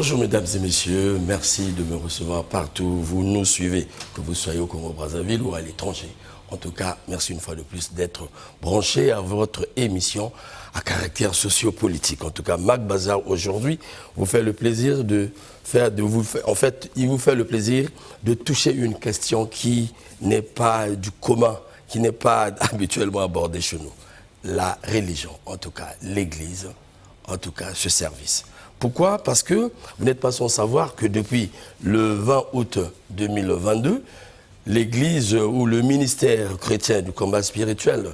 Bonjour mesdames et messieurs, merci de me recevoir partout où vous nous suivez, que vous soyez au Congo-Brazzaville ou à l'étranger. En tout cas, merci une fois de plus d'être branchés à votre émission à caractère sociopolitique. En tout cas, Mac Bazar aujourd'hui vous fait le plaisir il vous fait le plaisir de toucher une question qui n'est pas du commun, qui n'est pas habituellement abordée chez nous. La religion, en tout cas l'Église, en tout cas ce service. Pourquoi? Parce que vous n'êtes pas sans savoir que depuis le 20 août 2022, l'Église ou le ministère chrétien du combat spirituel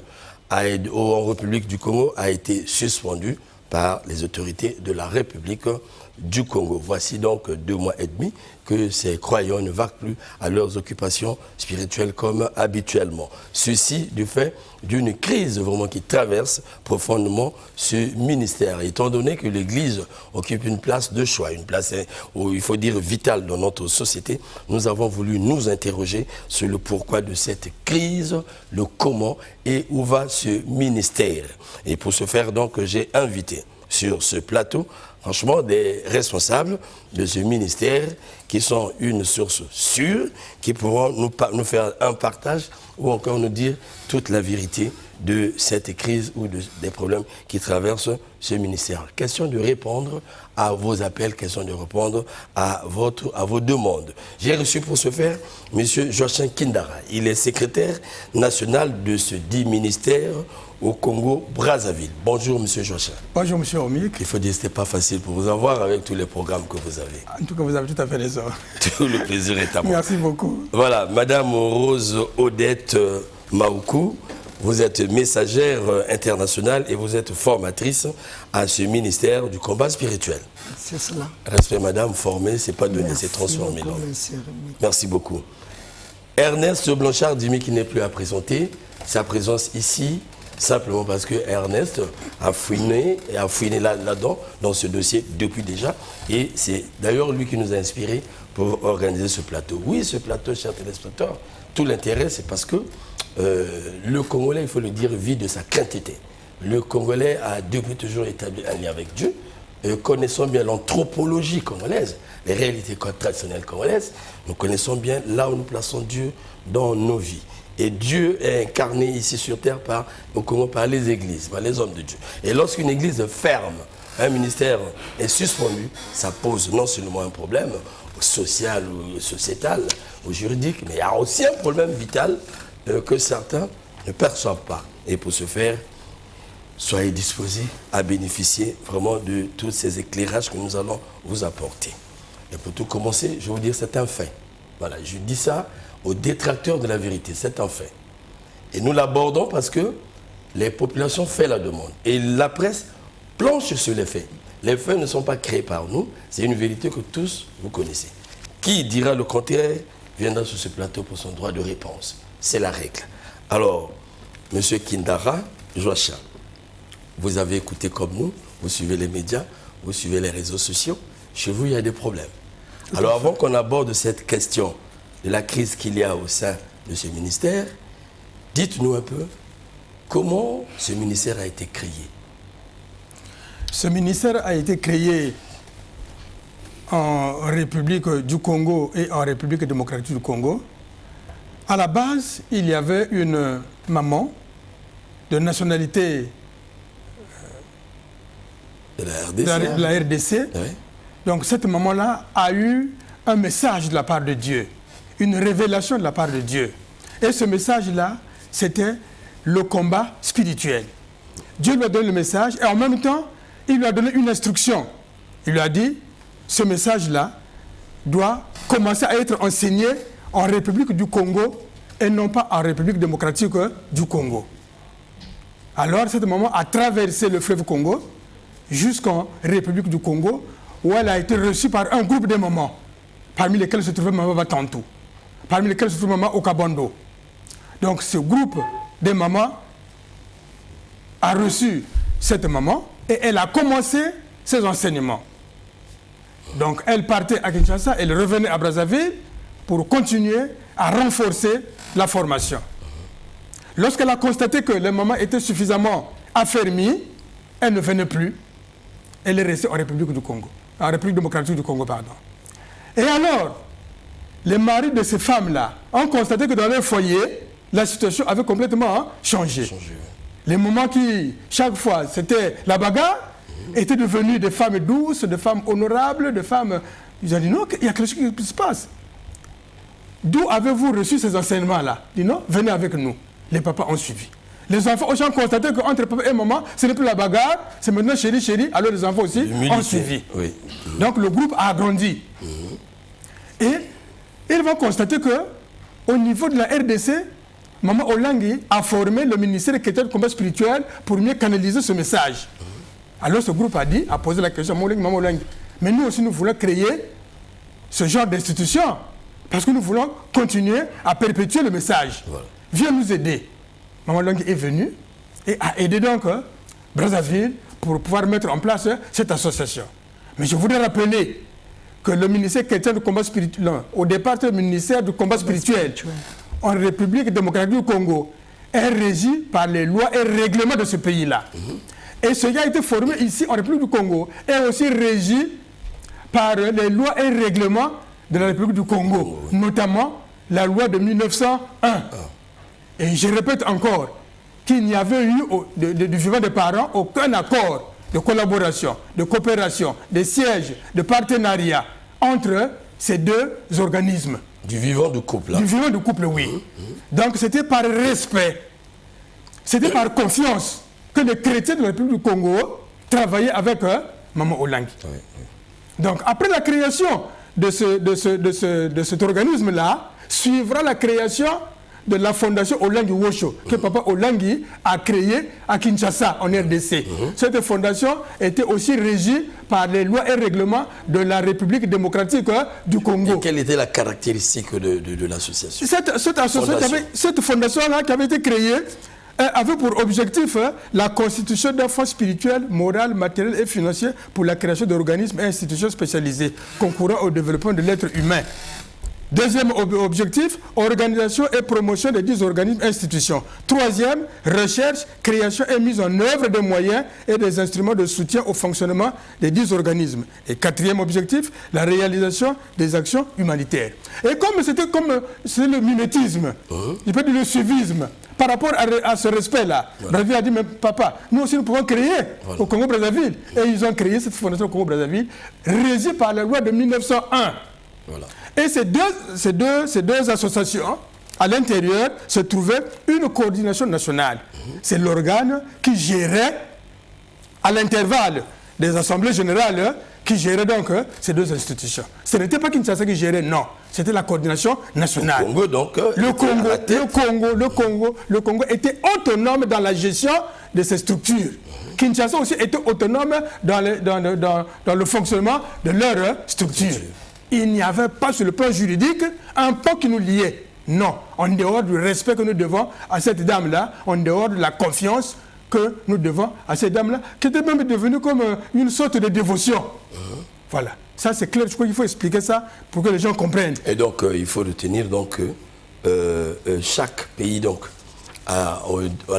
en République du Congo a été suspendu par les autorités de la République du Congo. Voici donc 2 mois et demi que ces croyants ne vaquent plus à leurs occupations spirituelles comme habituellement. Ceci du fait d'une crise vraiment qui traverse profondément ce ministère. Étant donné que l'Église occupe une place de choix, une place où il faut dire vitale dans notre société, nous avons voulu nous interroger sur le pourquoi de cette crise, le comment et où va ce ministère. Et pour ce faire donc, j'ai invité sur ce plateau franchement des responsables de ce ministère qui sont une source sûre, qui pourront nous faire un partage ou encore nous dire toute la vérité de cette crise ou des problèmes qui traversent ce ministère. Question de répondre à vos appels, question de répondre à vos demandes. J'ai reçu pour ce faire M. Joachim Kindara. Il est secrétaire national de ce dit ministère au Congo-Brazzaville. Bonjour, M. Joachim. Bonjour, M. Omik. Il faut dire que ce n'était pas facile pour vous avoir avec tous les programmes que vous avez. En tout cas, vous avez tout à fait raison. Tout le plaisir est à moi. Merci beaucoup. Voilà, Madame Rose Odette Maoukou, vous êtes messagère internationale et vous êtes formatrice à ce ministère du combat spirituel. C'est cela. Respect, madame, formé, c'est pas donné, c'est transformé. Merci beaucoup. Ernest Blanchard-Dimi qui n'est plus à présenter, sa présence ici, simplement parce que Ernest a fouiné là-dedans, dans ce dossier, depuis déjà. Et c'est d'ailleurs lui qui nous a inspirés pour organiser ce plateau. Oui, ce plateau, chers téléspectateurs, tout l'intérêt, c'est parce que le Congolais, il faut le dire, vit de sa quantité. Le Congolais a depuis toujours établi un lien avec Dieu. Connaissons bien l'anthropologie congolaise, les réalités traditionnelles congolaises. Nous connaissons bien là où nous plaçons Dieu dans nos vies. Et Dieu est incarné ici sur terre au Congo par les églises, par les hommes de Dieu. Et lorsqu'une église ferme, un ministère est suspendu, ça pose non seulement un problème social ou sociétal ou juridique, mais il y a aussi un problème vital que certains ne perçoivent pas. Et pour ce faire, soyez disposés à bénéficier vraiment de tous ces éclairages que nous allons vous apporter. Et pour tout commencer, je vais vous dire, c'est un fait. Voilà, je dis ça aux détracteurs de la vérité, c'est un fait. Et nous l'abordons parce que les populations font la demande. Et la presse planche sur les faits. Les faits ne sont pas créés par nous, c'est une vérité que tous vous connaissez. Qui dira le contraire viendra sur ce plateau pour son droit de réponse. C'est la règle. Alors, M. Kindara, Joachim, vous avez écouté comme nous, vous suivez les médias, vous suivez les réseaux sociaux. Chez vous, il y a des problèmes. Alors, avant qu'on aborde cette question de la crise qu'il y a au sein de ce ministère, dites-nous un peu comment ce ministère a été créé. Ce ministère a été créé en République du Congo et en République démocratique du Congo. À la base, il y avait une maman de nationalité de la RDC. Oui. Donc cette maman-là a eu un message de la part de Dieu, une révélation de la part de Dieu. Et ce message-là, c'était le combat spirituel. Dieu lui a donné le message et en même temps, il lui a donné une instruction. Il lui a dit, ce message-là doit commencer à être enseigné en République du Congo et non pas en République démocratique du Congo. Alors cette maman a traversé le fleuve Congo jusqu'en République du Congo où elle a été reçue par un groupe de mamans, parmi lesquels se trouvait Maman Batantou, parmi lesquels se trouvait Maman Okabondo. Donc ce groupe de mamans a reçu cette maman et elle a commencé ses enseignements. Donc elle partait à Kinshasa, elle revenait à Brazzaville pour continuer à renforcer la formation. Lorsqu'elle a constaté que les mamans étaient suffisamment affermies, elle ne venait plus. Elle est restée en République du Congo. en République démocratique du Congo, pardon. Et alors, les maris de ces femmes-là ont constaté que dans leur foyer, la situation avait complètement changé. Les moments qui, chaque fois, c'était la bagarre, étaient devenus des femmes douces, des femmes honorables, des femmes... Ils ont dit non, il y a quelque chose qui se passe. D'où avez-vous reçu ces enseignements-là? Ils disent non, venez avec nous. Les papas ont suivi. Les enfants ont constaté qu'entre papa et maman, ce n'est plus la bagarre, c'est maintenant chéri, chéri, alors les enfants aussi ont suivi. Oui. Donc le groupe a agrandi. Et ils vont constater qu'au niveau de la RDC, Maman Olangi a formé le ministère chrétien de combat spirituel pour mieux canaliser ce message. Alors ce groupe a posé la question à Maman Olangi. Mais nous aussi, nous voulons créer ce genre d'institution parce que nous voulons continuer à perpétuer le message. Voilà. Viens nous aider. Maman Olangi est venue et a aidé donc Brazzaville pour pouvoir mettre en place cette association. Mais je voudrais rappeler que le ministère chrétien du combat spirituel, au départ, le ministère du combat spirituel, en République démocratique du Congo, est régi par les lois et règlements de ce pays-là. Et ce qui a été formé ici en République du Congo est aussi régi par les lois et règlements de la République du Congo, notamment la loi de 1901. Et je répète encore qu'il n'y avait eu, du vivant des parents, aucun accord de collaboration, de coopération, de siège, de partenariat entre ces deux organismes. Du vivant du couple. Là. Du vivant du couple, oui. Donc c'était par respect, c'était par confiance que les chrétiens de la République du Congo travaillaient avec Maman Olangi. Donc après la création de cet organisme-là, suivra la création de la fondation Olangi Wosho, que Papa Olangi a créée à Kinshasa, en RDC. Cette fondation était aussi régie par les lois et règlements de la République démocratique du Congo. Et quelle était la caractéristique de l'association? Cette fondation-là qui avait été créée avait pour objectif la constitution d'un fonds spirituel, moral, matériel et financier pour la création d'organismes et institutions spécialisées concourant au développement de l'être humain. Deuxième objectif, organisation et promotion des 10 organismes et institutions. Troisième, recherche, création et mise en œuvre des moyens et des instruments de soutien au fonctionnement des 10 organismes. Et quatrième objectif, la réalisation des actions humanitaires. Et comme c'est le mimétisme, il peut dire le suivisme, par rapport à ce respect-là, Brazzaville a dit, mais papa, nous aussi nous pouvons créer au Congo-Brazzaville. Et ils ont créé cette fondation au Congo-Brazzaville, régie par la loi de 1901. Voilà. Et ces deux associations, à l'intérieur, se trouvait une coordination nationale. C'est l'organe qui gérait, à l'intervalle des assemblées générales, qui gérait donc ces deux institutions. Ce n'était pas Kinshasa qui gérait, non. C'était la coordination nationale. Le Congo, donc, le Congo était autonome dans la gestion de ces structures. Kinshasa aussi était autonome dans le fonctionnement de leurs structures. Il n'y avait pas sur le plan juridique un pont qui nous liait. Non, en dehors du respect que nous devons à cette dame-là, en dehors de la confiance que nous devons à cette dame-là, qui était même devenue comme une sorte de dévotion. Voilà, ça c'est clair, je crois qu'il faut expliquer ça pour que les gens comprennent. Et donc il faut retenir donc, que chaque pays donc, à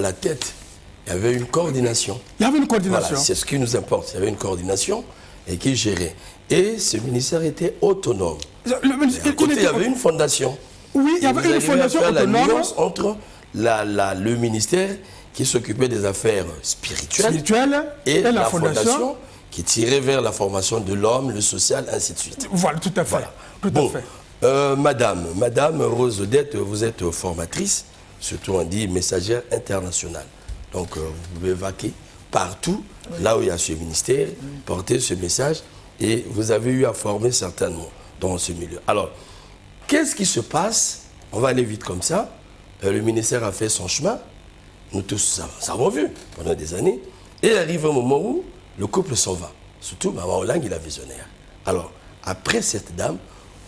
la tête, il y avait une coordination. Il y avait une coordination. Voilà, c'est ce qui nous importe, il y avait une coordination et qui gérait. Et ce ministère était autonome. Il y avait une fondation. Oui, il y avait une fondation autonome. La nuance entre le ministère qui s'occupait des affaires spirituelles et la fondation qui tirait vers la formation de l'homme, le social, ainsi de suite. Voilà, tout à fait. Voilà. Tout à fait. Madame Rose Odette, vous êtes formatrice, surtout on dit messagère internationale. Donc vous pouvez vaquer partout, là où il y a ce ministère, porter ce message. Et vous avez eu à former certainement dans ce milieu. Alors, qu'est-ce qui se passe? On va aller vite comme ça. Le ministère a fait son chemin. Nous tous avons vu pendant des années. Et il arrive un moment où le couple s'en va. Surtout Maman Olangi, il est visionnaire. Alors, après cette dame,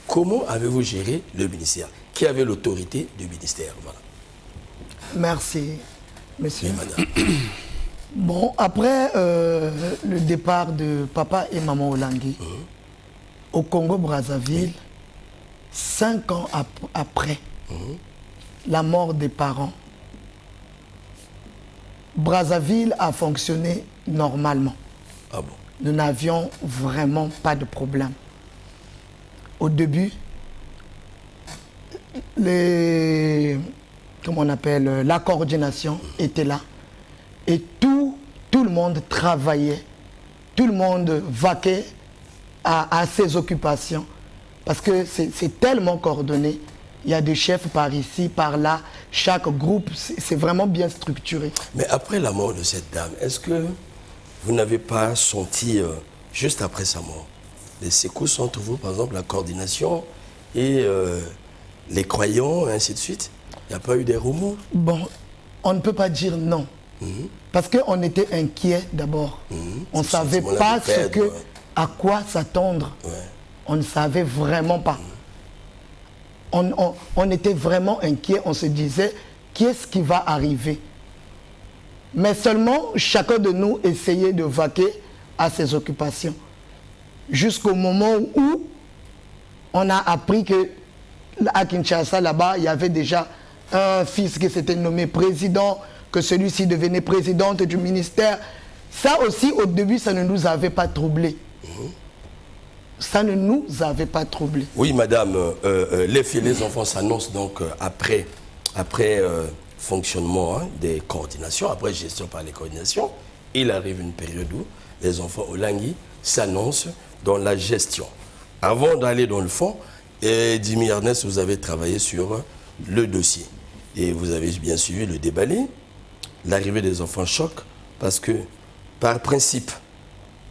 comment avez-vous géré le ministère? Qui avait l'autorité du ministère? Voilà. Merci, monsieur. Oui, madame. Bon, après le départ de papa et maman Olangi, au Congo-Brazzaville, 5 ans après la mort des parents, Brazzaville a fonctionné normalement. Ah bon? nous n'avions vraiment pas de problème. Au début, la coordination était là. Et tout le monde travaillait, tout le monde vaquait à ses occupations. Parce que c'est tellement coordonné. Il y a des chefs par ici, par là. Chaque groupe, c'est vraiment bien structuré. Mais après la mort de cette dame, est-ce que vous n'avez pas senti, juste après sa mort, des secousses entre vous, par exemple la coordination et les croyants, et ainsi de suite? Il n'y a pas eu des remous? Bon, on ne peut pas dire non. Parce qu'on était inquiets d'abord. On ne savait pas à quoi s'attendre. Ouais. On ne savait vraiment pas. On était vraiment inquiets. On se disait, qu'est-ce qui va arriver? Mais seulement, chacun de nous essayait de vaquer à ses occupations. Jusqu'au moment où on a appris qu'à Kinshasa, là-bas, il y avait déjà un fils qui s'était nommé président, que celui-ci devenait présidente du ministère. Ça aussi, au début, ça ne nous avait pas troublés. Ça ne nous avait pas troublés. Oui, madame, les enfants s'annoncent donc après fonctionnement des coordinations, après gestion par les coordinations. Il arrive une période où les enfants Olangui s'annoncent dans la gestion. Avant d'aller dans le fond, Jimmy Ernest, vous avez travaillé sur le dossier. Et vous avez bien suivi le déballé. L'arrivée des enfants choque parce que, par principe,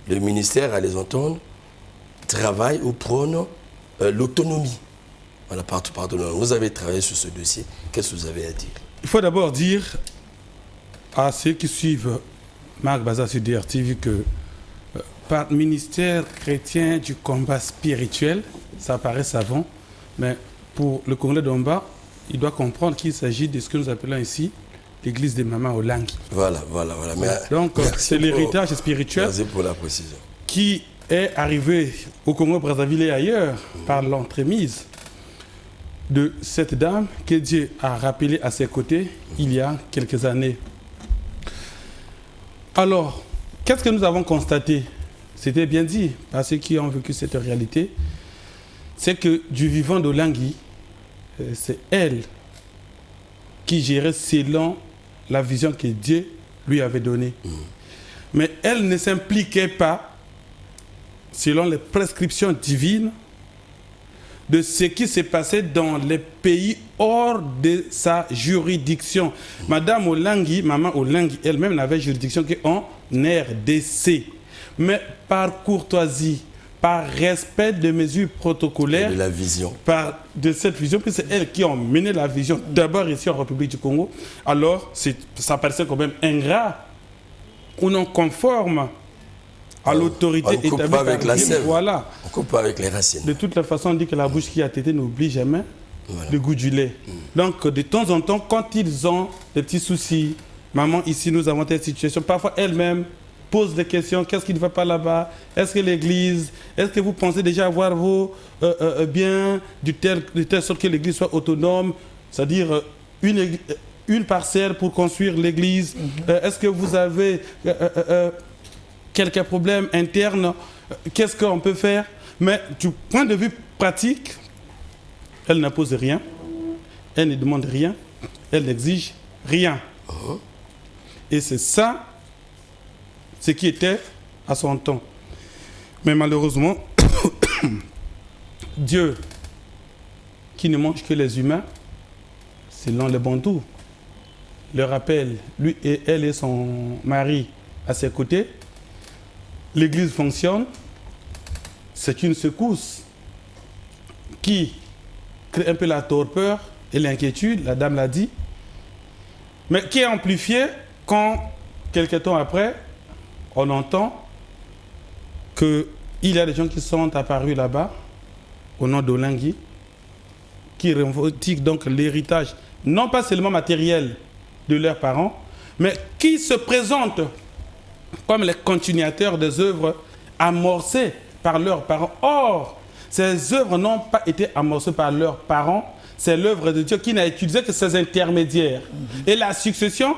le ministère, à les entendre, travaille ou prône l'autonomie. Voilà, pardon. Vous avez travaillé sur ce dossier. Qu'est-ce que vous avez à dire? Il faut d'abord dire à ceux qui suivent Marc Baza sur DRTV que par ministère chrétien du combat spirituel, ça paraît savant, mais pour le Congolais d'en bas, il doit comprendre qu'il s'agit de ce que nous appelons ici l'église des mamans Olangui. Voilà. Donc c'est l'héritage spirituel pour la précision. Qui est arrivé au Congo-Brazzaville et ailleurs par l'entremise de cette dame que Dieu a rappelée à ses côtés il y a quelques années. Alors, qu'est-ce que nous avons constaté? C'était bien dit par ceux qui ont vécu cette réalité. C'est que du vivant d'Olangui, c'est elle qui gérait selon la vision que Dieu lui avait donnée. Mais elle ne s'impliquait pas selon les prescriptions divines de ce qui s'est passé dans les pays hors de sa juridiction. Madame Olangui, maman Olangui, elle-même n'avait juridiction qu'en RDC. Mais par courtoisie, par respect des mesures protocolaires, de la vision. De cette vision, puis c'est elle qui a mené la vision d'abord ici en République du Congo. Alors, ça paraissait quand même ingrat ou non conforme à l'autorité établie avec la sève. Voilà. On coupe pas avec les racines. De toute façon, on dit que la bouche qui a tété n'oublie jamais le goût du lait. Donc, de temps en temps, quand ils ont des petits soucis, maman, ici, nous avons telle situation, parfois elle-même pose des questions. Qu'est-ce qui ne va pas là-bas? Est-ce que l'église, est-ce que vous pensez déjà avoir vos biens de telle sorte que l'église soit autonome, c'est-à-dire une parcelle pour construire l'église? Est-ce que vous avez quelques problèmes internes? Qu'est-ce qu'on peut faire? Mais du point de vue pratique, elle n'impose rien, elle ne demande rien, elle n'exige rien. Et c'est ça ce qui était à son temps. Mais malheureusement, Dieu, qui ne mange que les humains, selon les bantous, le rappelle, lui et elle et son mari à ses côtés, l'église fonctionne, c'est une secousse qui crée un peu la torpeur et l'inquiétude, la dame l'a dit, mais qui est amplifiée quand, quelques temps après, on entend qu'il y a des gens qui sont apparus là-bas, au nom d'Olangui, qui revendiquent donc l'héritage, non pas seulement matériel de leurs parents, mais qui se présentent comme les continuateurs des œuvres amorcées par leurs parents. Or, ces œuvres n'ont pas été amorcées par leurs parents, c'est l'œuvre de Dieu qui n'a utilisé que ses intermédiaires. Et la succession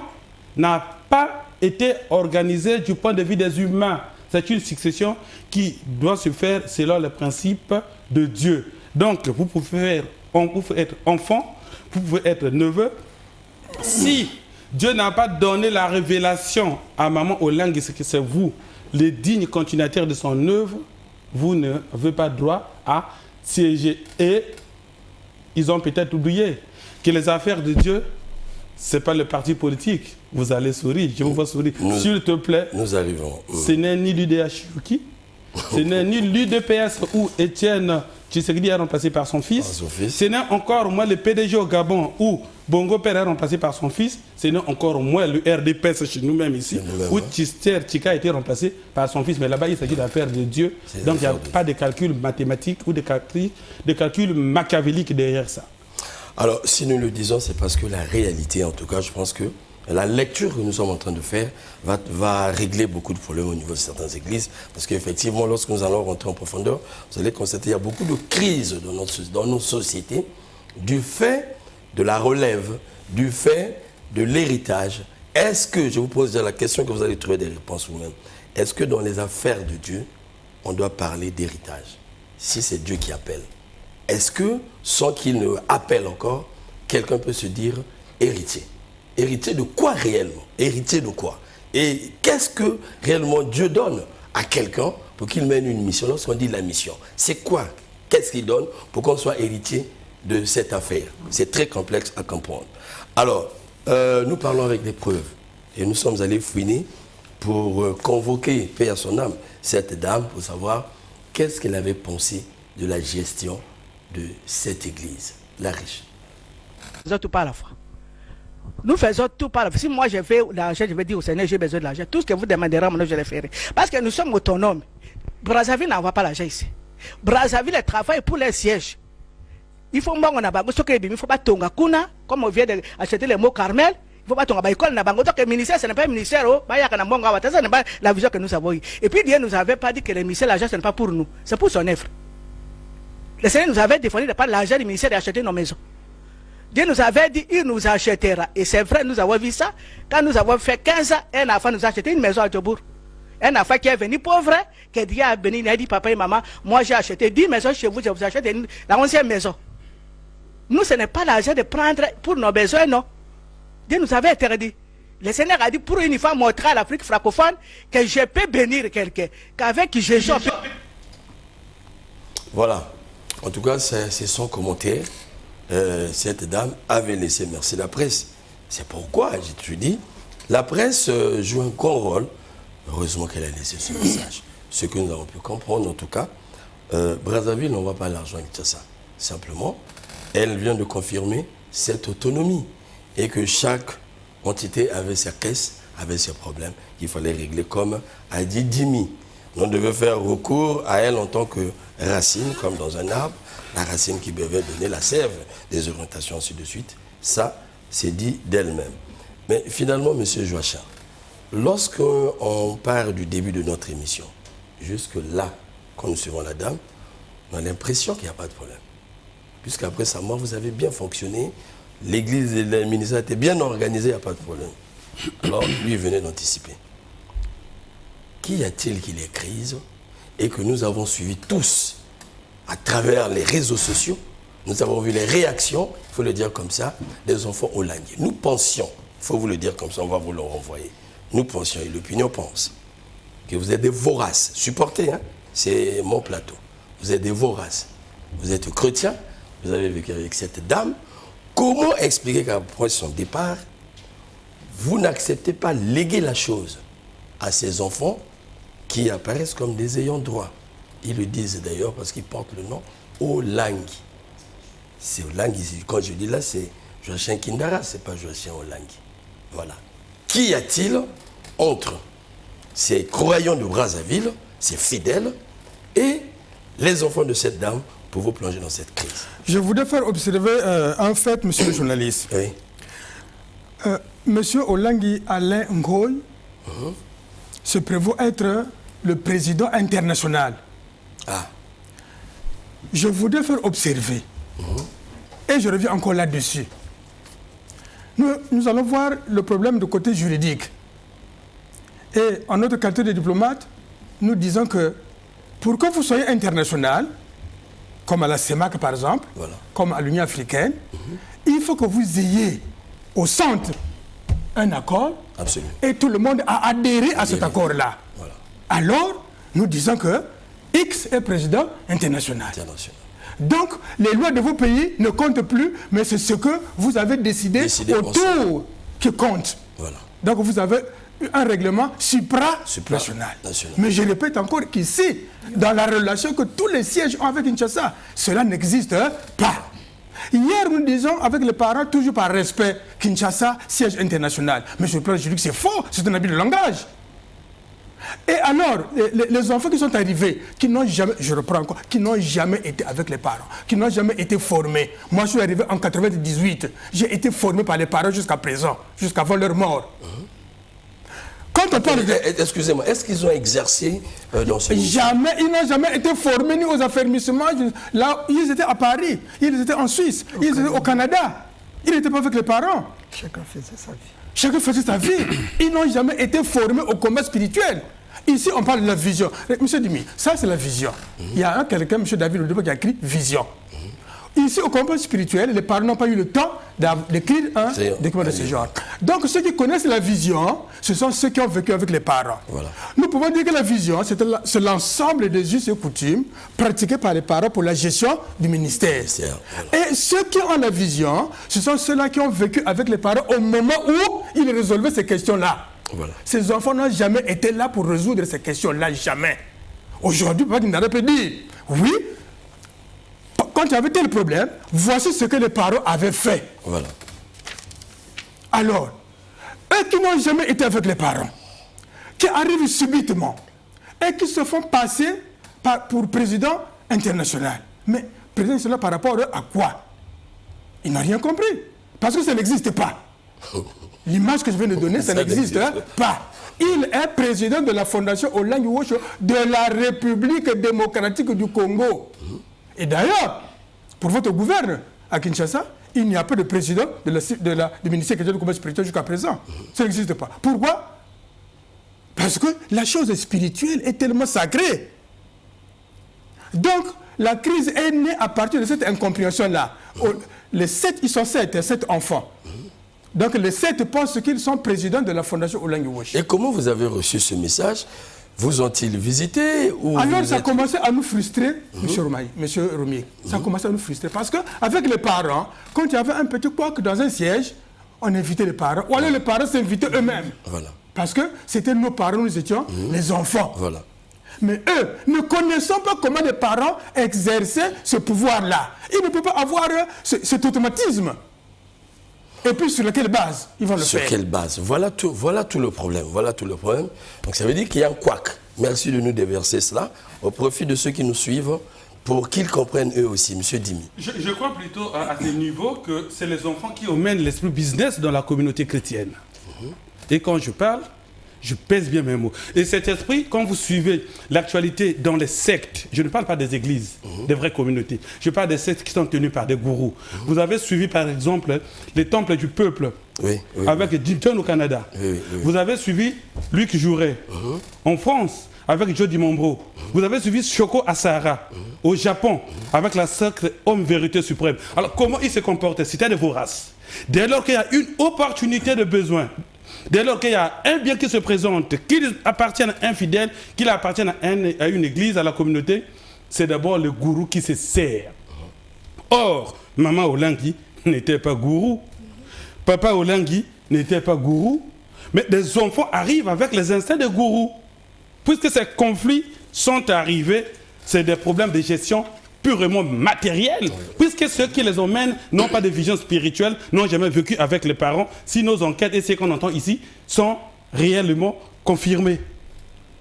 n'a pas été organisée du point de vue des humains. C'est une succession qui doit se faire selon les principes de Dieu. Donc, vous pouvez être enfant, vous pouvez être neveu. Si Dieu n'a pas donné la révélation à maman Olang, c'est que c'est vous, les dignes continuateurs de son œuvre, vous n'avez pas droit à siéger. Et ils ont peut-être oublié que les affaires de Dieu, ce n'est pas le parti politique. Vous allez sourire, je vous vois sourire. S'il te plaît, nous arrivons. Ce n'est ni l'UDHUKI, ce n'est ni l'UDPS où Étienne Tshisekedi est remplacé par son fils. Ce n'est encore moins le PDG au Gabon où Bongo Père est remplacé par son fils. Ce n'est encore moins le RDPS chez nous-mêmes ici où Tchika a été remplacé par son fils. Mais là-bas, il s'agit d'affaires de Dieu. Donc il n'y a pas de calcul mathématique ou de calcul machiavélique derrière ça. Alors, si nous le disons, c'est parce que la réalité, en tout cas, je pense que la lecture que nous sommes en train de faire va régler beaucoup de problèmes au niveau de certaines églises. Parce qu'effectivement, lorsque nous allons rentrer en profondeur, vous allez constater qu'il y a beaucoup de crises dans nos sociétés du fait de la relève, du fait de l'héritage. Est-ce que, je vous pose la question que vous allez trouver des réponses vous-même, est-ce que dans les affaires de Dieu, on doit parler d'héritage? Si c'est Dieu qui appelle, est-ce que, sans qu'il ne appelle encore, quelqu'un peut se dire héritier? Héritier de quoi réellement? Héritier de quoi? Et qu'est-ce que réellement Dieu donne à quelqu'un pour qu'il mène une mission? Lorsqu'on dit la mission, c'est quoi? Qu'est-ce qu'il donne pour qu'on soit héritier de cette affaire? C'est très complexe à comprendre. Alors, nous parlons avec des preuves. Et nous sommes allés fouiner pour convoquer, paix à son âme, cette dame pour savoir qu'est-ce qu'elle avait pensé de la gestion de cette église, la riche. Nous faisons tout par la foi. Nous faisons tout par la foi. Si moi je fais l'argent, je vais dire au Seigneur, j'ai besoin de l'argent. Tout ce que vous demanderez, moi je le ferai. Parce que nous sommes autonomes. Brazzaville n'envoie pas l'argent ici. Brazzaville travaille pour les sièges. Il faut il faut pas tonga kuna, comme on vient d'acheter les mots Carmel. Il faut pas tonga école na bango. Donc le ministère, ce n'est pas un ministère. Ce n'est pas la vision que nous avons eue. Et puis Dieu nous avait pas dit que le ministère, l'argent, ce n'est pas pour nous. C'est pour son œuvre. Le Seigneur nous avait défendu de prendre l'argent du ministère d'acheter nos maisons. Dieu nous avait dit, il nous achètera. Et c'est vrai, nous avons vu ça. Quand nous avons fait 15 ans, un enfant nous a acheté une maison à Djobour. Un enfant qui est venu pauvre, qui Dieu a béni, il a dit, papa et maman, moi j'ai acheté 10 maisons chez vous, je vous achète la 11e maison. Nous, ce n'est pas l'argent de prendre pour nos besoins, non. Dieu nous avait interdit. Le Seigneur a dit, pour une fois montrer à l'Afrique francophone que je peux bénir quelqu'un, qu'avec qui je joue. Voilà. En tout cas, c'est son commentaire. Cette dame avait laissé merci la presse. C'est pourquoi, je dis, la presse joue un grand rôle. Heureusement qu'elle a laissé ce message. Ce que nous avons pu comprendre, en tout cas, Brazzaville n'envoie pas l'argent avec ça. Simplement, elle vient de confirmer cette autonomie et que chaque entité avait sa caisse, avait ses problèmes qu'il fallait régler, comme a dit Dimi. On devait faire recours à elle en tant que racine, comme dans un arbre, la racine qui devait donner la sève, des orientations, ainsi de suite. Ça, c'est dit d'elle-même. Mais finalement, M. Joachim, lorsqu'on part du début de notre émission, jusque là, quand nous suivons la dame, on a l'impression qu'il n'y a pas de problème. Puisqu'après sa mort, vous avez bien fonctionné, l'église et le ministère étaient bien organisés, il n'y a pas de problème. Alors, lui venait d'anticiper. Qu'y a-t-il qu'il y ait crise et que nous avons suivi tous à travers les réseaux sociaux, nous avons vu les réactions, il faut le dire comme ça, des enfants hollandais. Nous pensions, il faut vous le dire comme ça, on va vous le renvoyer. Nous pensions, et l'opinion pense, que vous êtes des voraces. Supportez, hein, c'est mon plateau. Vous êtes des voraces. Vous êtes chrétiens, vous avez vécu avec cette dame. Comment expliquer qu'après son départ, vous n'acceptez pas léguer la chose à ces enfants qui apparaissent comme des ayants droit? Ils le disent d'ailleurs parce qu'ils portent le nom Olangui. C'est Olangui. Quand je dis là, c'est Joachim Kindara, ce n'est pas Joachim Olangui. Voilà. Qu'y a-t-il entre ces croyants de Brazzaville, ces fidèles, et les enfants de cette dame pour vous plonger dans cette crise? Je voudrais faire observer un fait, monsieur le journaliste. Oui. Monsieur Olangui Alain Ngoy se prévaut être le président international. Ah. Je voudrais faire observer, et je reviens encore là-dessus. Nous allons voir le problème du côté juridique. Et en notre qualité de diplomate, nous disons que pour que vous soyez international, comme à la CEMAC par exemple, comme à l'Union africaine, il faut que vous ayez au centre un accord. Absolument. Et tout le monde a adhéré à cet accord-là. Voilà. Alors, nous disons que X est président international. Donc, les lois de vos pays ne comptent plus, mais c'est ce que vous avez décidé autour qui compte. Voilà. Donc, vous avez un règlement supranational. Mais je répète encore qu'ici, dans la relation que tous les sièges ont avec Kinshasa, cela n'existe pas. Hier, nous disons avec les parents, toujours par respect, Kinshasa, siège international. Mais je dis que c'est faux, c'est un abus de langage. Et alors, les enfants qui sont arrivés, qui n'ont jamais, je reprends encore, qui n'ont jamais été avec les parents, qui n'ont jamais été formés. Moi, je suis arrivé en 98. J'ai été formé par les parents jusqu'à présent, jusqu'avant leur mort. Quand on parle de... Excusez-moi, est-ce qu'ils ont exercé dans ce Jamais, ils n'ont jamais été formés ni aux affermissements. Là, ils étaient à Paris, ils étaient en Suisse, ils étaient au Canada. Ils n'étaient pas avec les parents. Chacun faisait sa vie. Chacun faisait sa vie. Ils n'ont jamais été formés au combat spirituel. Ici, on parle de la vision. Monsieur Dimi, ça c'est la vision. Il y a quelqu'un, M. David Oudebo, qui a écrit vision. Ici, au combat spirituel, les parents n'ont pas eu le temps d'écrire un document de ce genre. Donc, ceux qui connaissent la vision, ce sont ceux qui ont vécu avec les parents. Voilà. Nous pouvons dire que la vision, c'est l'ensemble des us et coutumes pratiqués par les parents pour la gestion du ministère. Voilà. Et ceux qui ont la vision, ce sont ceux-là qui ont vécu avec les parents au moment où ils résolvaient ces questions-là. Voilà. Ces enfants n'ont jamais été là pour résoudre ces questions-là, jamais. Aujourd'hui, papa Kindara peut dire, oui, quand il y avait tel problème, voici ce que les parents avaient fait. Voilà. Alors, eux qui n'ont jamais été avec les parents, qui arrivent subitement et qui se font passer pour président international. Mais président international par rapport à quoi? Ils n'ont rien compris. Parce que ça n'existe pas. L'image que je viens de donner, ça n'existe pas. Il est président de la fondation Olang Wosho de la République démocratique du Congo. Et d'ailleurs, pour votre gouverneur à Kinshasa, il n'y a pas de président du ministère du commerce spirituel jusqu'à présent. Ça n'existe pas. Pourquoi? Parce que la chose spirituelle est tellement sacrée. Donc, la crise est née à partir de cette incompréhension-là. Les 7, ils sont 7 enfants. Donc, les 7 pensent qu'ils sont présidents de la fondation Olang Wosho. Et comment vous avez reçu ce message? Vous ont-ils visité ou alors ça a commencé à nous frustrer, monsieur Romier. Ça a commencé à nous frustrer parce qu'avec les parents, quand il y avait un petit couac dans un siège, on invitait les parents. Ou alors les parents s'invitaient eux-mêmes. Voilà. Parce que c'était nos parents, nous étions les enfants. Voilà. Mais eux, ne connaissant pas comment les parents exerçaient ce pouvoir-là, ils ne peuvent pas avoir cet automatisme. Et puis sur quelle base ils vont le faire? Sur quelle base? Voilà tout le problème. Voilà tout le problème. Donc ça veut dire qu'il y a un couac. Merci de nous déverser cela au profit de ceux qui nous suivent pour qu'ils comprennent eux aussi. Monsieur Dimi. Je crois plutôt à ce niveau que c'est les enfants qui emmènent l'esprit business dans la communauté chrétienne. Et quand je parle, je pèse bien mes mots. Et cet esprit, quand vous suivez l'actualité dans les sectes, je ne parle pas des églises, des vraies communautés. Je parle des sectes qui sont tenues par des gourous. Vous avez suivi par exemple les temples du peuple avec Dinton au Canada. Vous avez suivi Luc Jouret en France avec Jody Mombro. Vous avez suivi Shoko Asahara au Japon avec la secte Homme Vérité Suprême. Alors comment ils se comportent? C'était des voraces. Dès lors qu'il y a une opportunité de besoin, dès lors qu'il y a un bien qui se présente, qu'il appartienne à un fidèle, qu'il appartienne à une église, à la communauté, c'est d'abord le gourou qui se sert. Or, Maman Olangi n'était pas gourou. Papa Olangi n'était pas gourou. Mais des enfants arrivent avec les instincts de gourou. Puisque ces conflits sont arrivés, c'est des problèmes de gestion purement matériels, puisque ceux qui les emmènent n'ont pas de vision spirituelle, n'ont jamais vécu avec les parents, si nos enquêtes et ce qu'on entend ici sont réellement confirmés.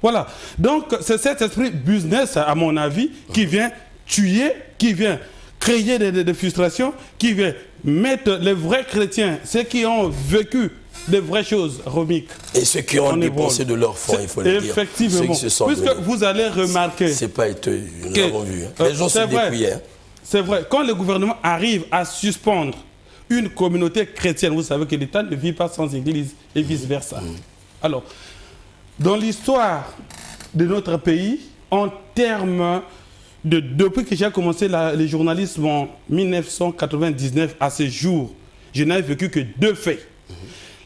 Voilà. Donc, c'est cet esprit business, à mon avis, qui vient tuer, qui vient créer des frustrations, qui vient mettre les vrais chrétiens, ceux qui ont vécu des vraies choses, Romik. Et ceux qui ont dépensé de leur foi, il faut le dire. Effectivement. Puisque vous allez remarquer... C'est pas étonnant, nous l'avons vu. Les gens se dépouillent. C'est vrai. Quand le gouvernement arrive à suspendre une communauté chrétienne, vous savez que l'État ne vit pas sans église et vice-versa. Alors, dans l'histoire de notre pays en termes de... Depuis que j'ai commencé le journalisme en 1999 à ce jour, je n'ai vécu que 2 faits.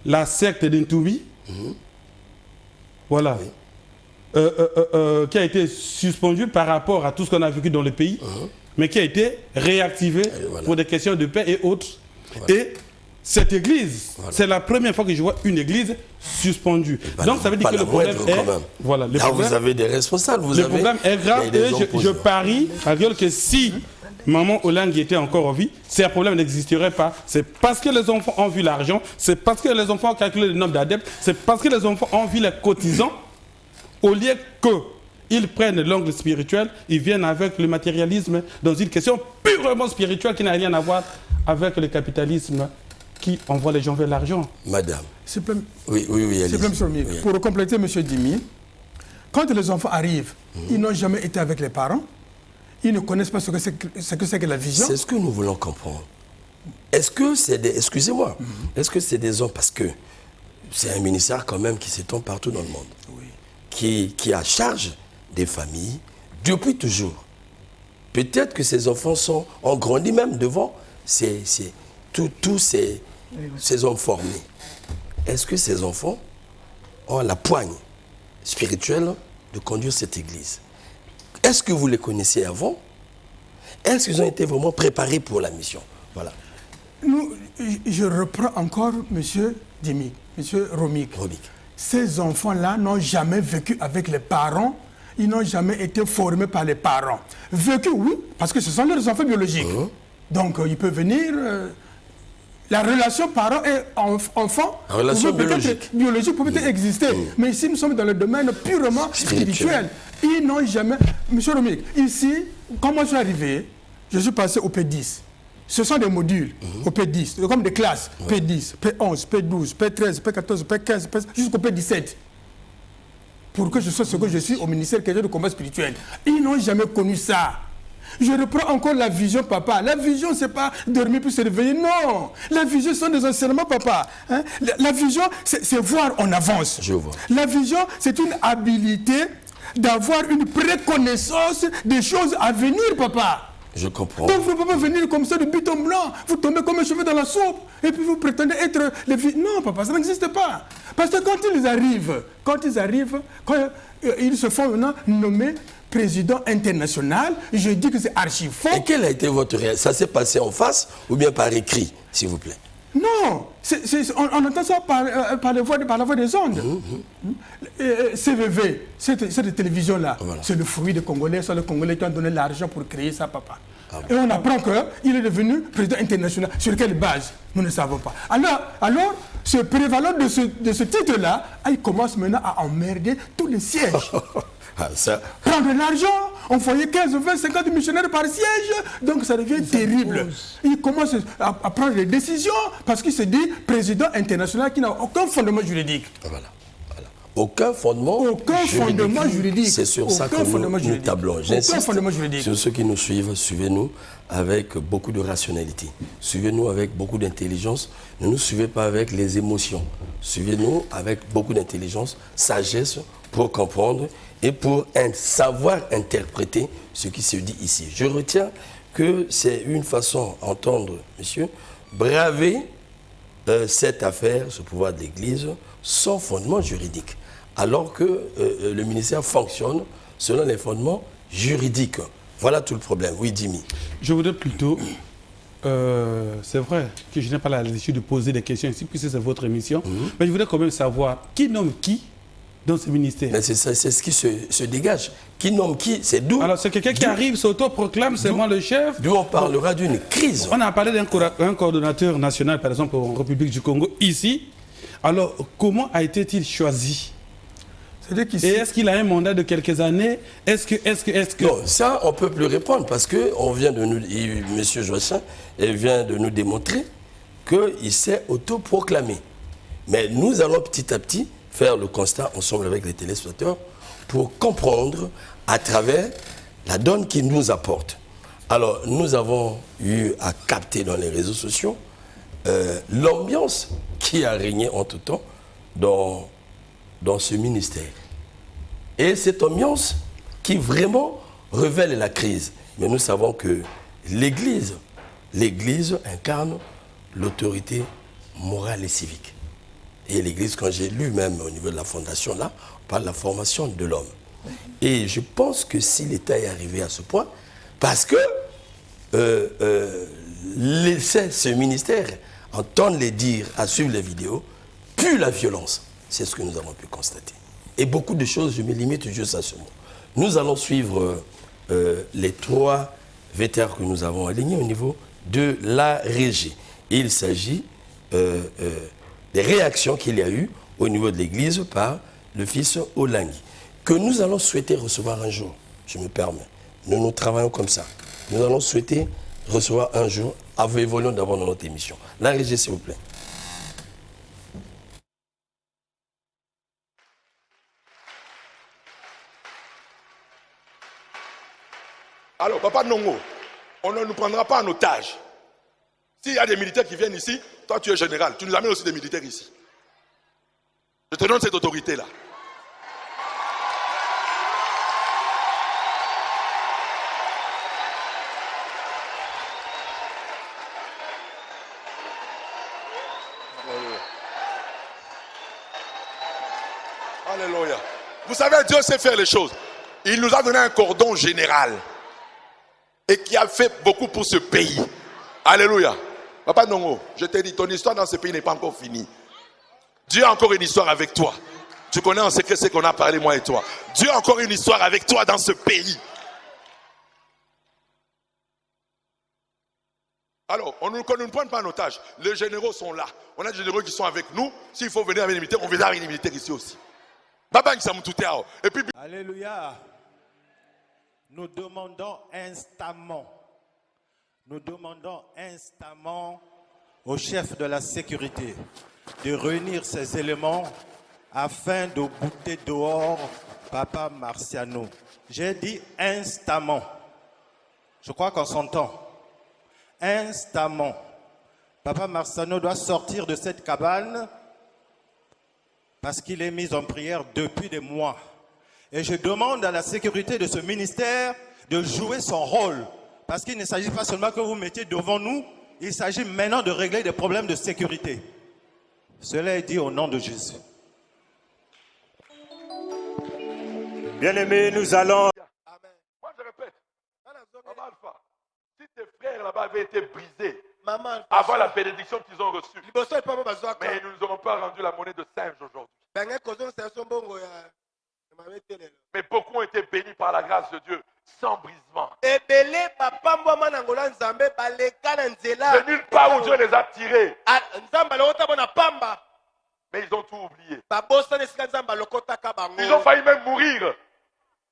La secte d'Intoubi, voilà, qui a été suspendue par rapport à tout ce qu'on a vécu dans le pays, mais qui a été réactivée pour des questions de paix et autres. Et cette église, c'est la première fois que je vois une église suspendue. Donc ça veut dire que le problème est... Voilà, là, vous avez des responsables. Le problème est grave et je parie à Dieu que si Maman Olang était encore en vie, ces problèmes n'existeraient pas. C'est parce que les enfants ont vu l'argent, c'est parce que les enfants ont calculé le nombre d'adeptes, c'est parce que les enfants ont vu les cotisants. Au lieu qu'ils prennent l'angle spirituel, ils viennent avec le matérialisme dans une question purement spirituelle qui n'a rien à voir avec le capitalisme qui envoie les gens vers l'argent. Madame. Oui, pour compléter, M. Dimi, quand les enfants arrivent, ils n'ont jamais été avec les parents. Ils ne connaissent pas ce que c'est que la vision. C'est ce que nous voulons comprendre. Est-ce que c'est des... Excusez-moi. Est-ce que c'est des hommes... Parce que c'est un ministère quand même qui s'étend partout dans le monde. Oui. Qui a charge des familles depuis toujours. Peut-être que ces enfants ont grandi même devant tous ces hommes formés. Est-ce que ces enfants ont la poigne spirituelle de conduire cette église? Est-ce que vous les connaissiez avant? Est-ce qu'ils ont été vraiment préparés pour la mission? Voilà. Je reprends encore M. Dimi, M. Romik. Ces enfants-là n'ont jamais vécu avec les parents. Ils n'ont jamais été formés par les parents. Vécu, oui, parce que ce sont leurs enfants biologiques. Donc, il peut venir... la relation parent et enfant, la relation biologique peut peut-être exister. Mais ici, nous sommes dans le domaine purement spirituel. Ils n'ont jamais... Monsieur Romik, ici, quand moi je suis arrivé, je suis passé au P10. Ce sont des modules au P10, comme des classes. P10, P11, P12, P13, P14, P15, jusqu'au P17. Pour que je sois ce que je suis au ministère de combat spirituel. Ils n'ont jamais connu ça. Je reprends encore la vision, papa. La vision, ce n'est pas dormir puis se réveiller. Non. La vision, ce sont des enseignements, papa. Hein? La vision, c'est voir en avance. Je vois. La vision, c'est une habilité d'avoir une préconnaissance des choses à venir, papa. Je comprends. Donc vous ne pouvez pas venir comme ça de but en blanc. Vous tombez comme un cheveu dans la soupe. Et puis vous prétendez être les filles. Non, papa, ça n'existe pas. Parce que quand ils arrivent, quand ils se font maintenant nommer président international, je dis que c'est archi faux. Et quelle a été votre réaction? Ça s'est passé en face ou bien par écrit, s'il vous plaît? Non, on entend ça par la voix des ondes. CVV, cette télévision-là, c'est le fruit des Congolais, c'est les Congolais qui ont donné l'argent pour créer ça, papa. Et on apprend qu'il est devenu président international. Sur quelle base? Nous ne savons pas. Alors ce prévalant de ce titre-là, il commence maintenant à emmerder tous les sièges. Prendre de l'argent, envoyer 15, 20, 50 missionnaires par siège, donc ça devient terrible. Il commence à prendre des décisions parce qu'il se dit président international qui n'a aucun fondement juridique. Voilà. Aucun fondement juridique. C'est sur ça que nous tablons. J'insiste sur ceux qui nous suivent, suivez-nous avec beaucoup de rationalité. Suivez-nous avec beaucoup d'intelligence. Ne nous suivez pas avec les émotions. Suivez-nous avec beaucoup d'intelligence, sagesse pour comprendre et pour savoir interpréter ce qui se dit ici. Je retiens que c'est une façon d'entendre, monsieur, braver cette affaire, ce pouvoir de l'Église, sans fondement juridique. Alors que le ministère fonctionne selon les fondements juridiques. Voilà tout le problème. Oui, Dimi. Je voudrais plutôt... c'est vrai que je n'ai pas l'habitude de poser des questions ici, puisque c'est votre émission. Mais je voudrais quand même savoir qui nomme qui dans ce ministère. Mais c'est ce qui se dégage. Qui nomme qui? C'est d'où? Alors c'est quelqu'un qui arrive, s'auto-proclame, c'est moi le chef. D'où on parlera d'une crise. On a parlé d'un coordonnateur national, par exemple, en République du Congo, ici. Alors, comment a été-il choisi? Et est-ce qu'il a un mandat de quelques années? Est-ce que... Non, ça, on ne peut plus répondre parce que M. Joachim vient de nous démontrer qu'il s'est autoproclamé. Mais nous allons petit à petit faire le constat ensemble avec les téléspectateurs pour comprendre à travers la donne qu'il nous apporte. Alors, nous avons eu à capter dans les réseaux sociaux l'ambiance qui a régné entre temps dans ce ministère. Et cette ambiance qui vraiment révèle la crise. Mais nous savons que l'Église incarne l'autorité morale et civique. Et l'Église, quand j'ai lu même au niveau de la fondation, là, on parle de la formation de l'homme. Et je pense que si l'État est arrivé à ce point, parce que ce ministère, entendre les dire, à suivre les vidéos, pue la violence. C'est ce que nous avons pu constater. Et beaucoup de choses, je me limite juste à ce mot. Nous allons suivre les 3 VTR que nous avons alignés au niveau de la régie. Il s'agit des réactions qu'il y a eu au niveau de l'Église par le fils Olangui, que nous allons souhaiter recevoir un jour. Je me permets. Nous travaillons comme ça. Nous allons souhaiter recevoir un jour, évoluons d'abord dans notre émission. La régie, s'il vous plaît. Alors, Papa Nongo, on ne nous prendra pas en otage. S'il y a des militaires qui viennent ici, toi tu es général, tu nous amènes aussi des militaires ici. Je te donne cette autorité-là. Alléluia. Vous savez, Dieu sait faire les choses. Il nous a donné un cordon général et qui a fait beaucoup pour ce pays. Alléluia. Papa Nongo, je t'ai dit, ton histoire dans ce pays n'est pas encore finie. Dieu a encore une histoire avec toi. Tu connais en secret ce qu'on a parlé, moi et toi. Dieu a encore une histoire avec toi dans ce pays. Alors, on ne nous prend pas en otage. Les généraux sont là. On a des généraux qui sont avec nous. S'il faut venir avec les militaires, on viendra avec les militaires ici aussi. Et puis... Alléluia. Nous demandons instamment au chef de la sécurité de réunir ces éléments afin de bouter dehors Papa Marciano. J'ai dit instamment. Je crois qu'on s'entend. Instamment. Papa Marciano doit sortir de cette cabane parce qu'il est mis en prière depuis des mois. Et je demande à la sécurité de ce ministère de jouer son rôle. Parce qu'il ne s'agit pas seulement que vous mettiez devant nous, il s'agit maintenant de régler des problèmes de sécurité. Cela est dit au nom de Jésus. Bien-aimés, nous allons... Amen. Moi je répète, Maman Alpha, si tes frères là-bas avaient été brisés avant la bénédiction qu'ils ont reçue, mais nous n'aurons pas rendu la monnaie de singe aujourd'hui. Mais beaucoup ont été bénis par la grâce de Dieu, sans brisement. De nulle part où Dieu les a tirés. Mais ils ont tout oublié. Ils ont failli même mourir.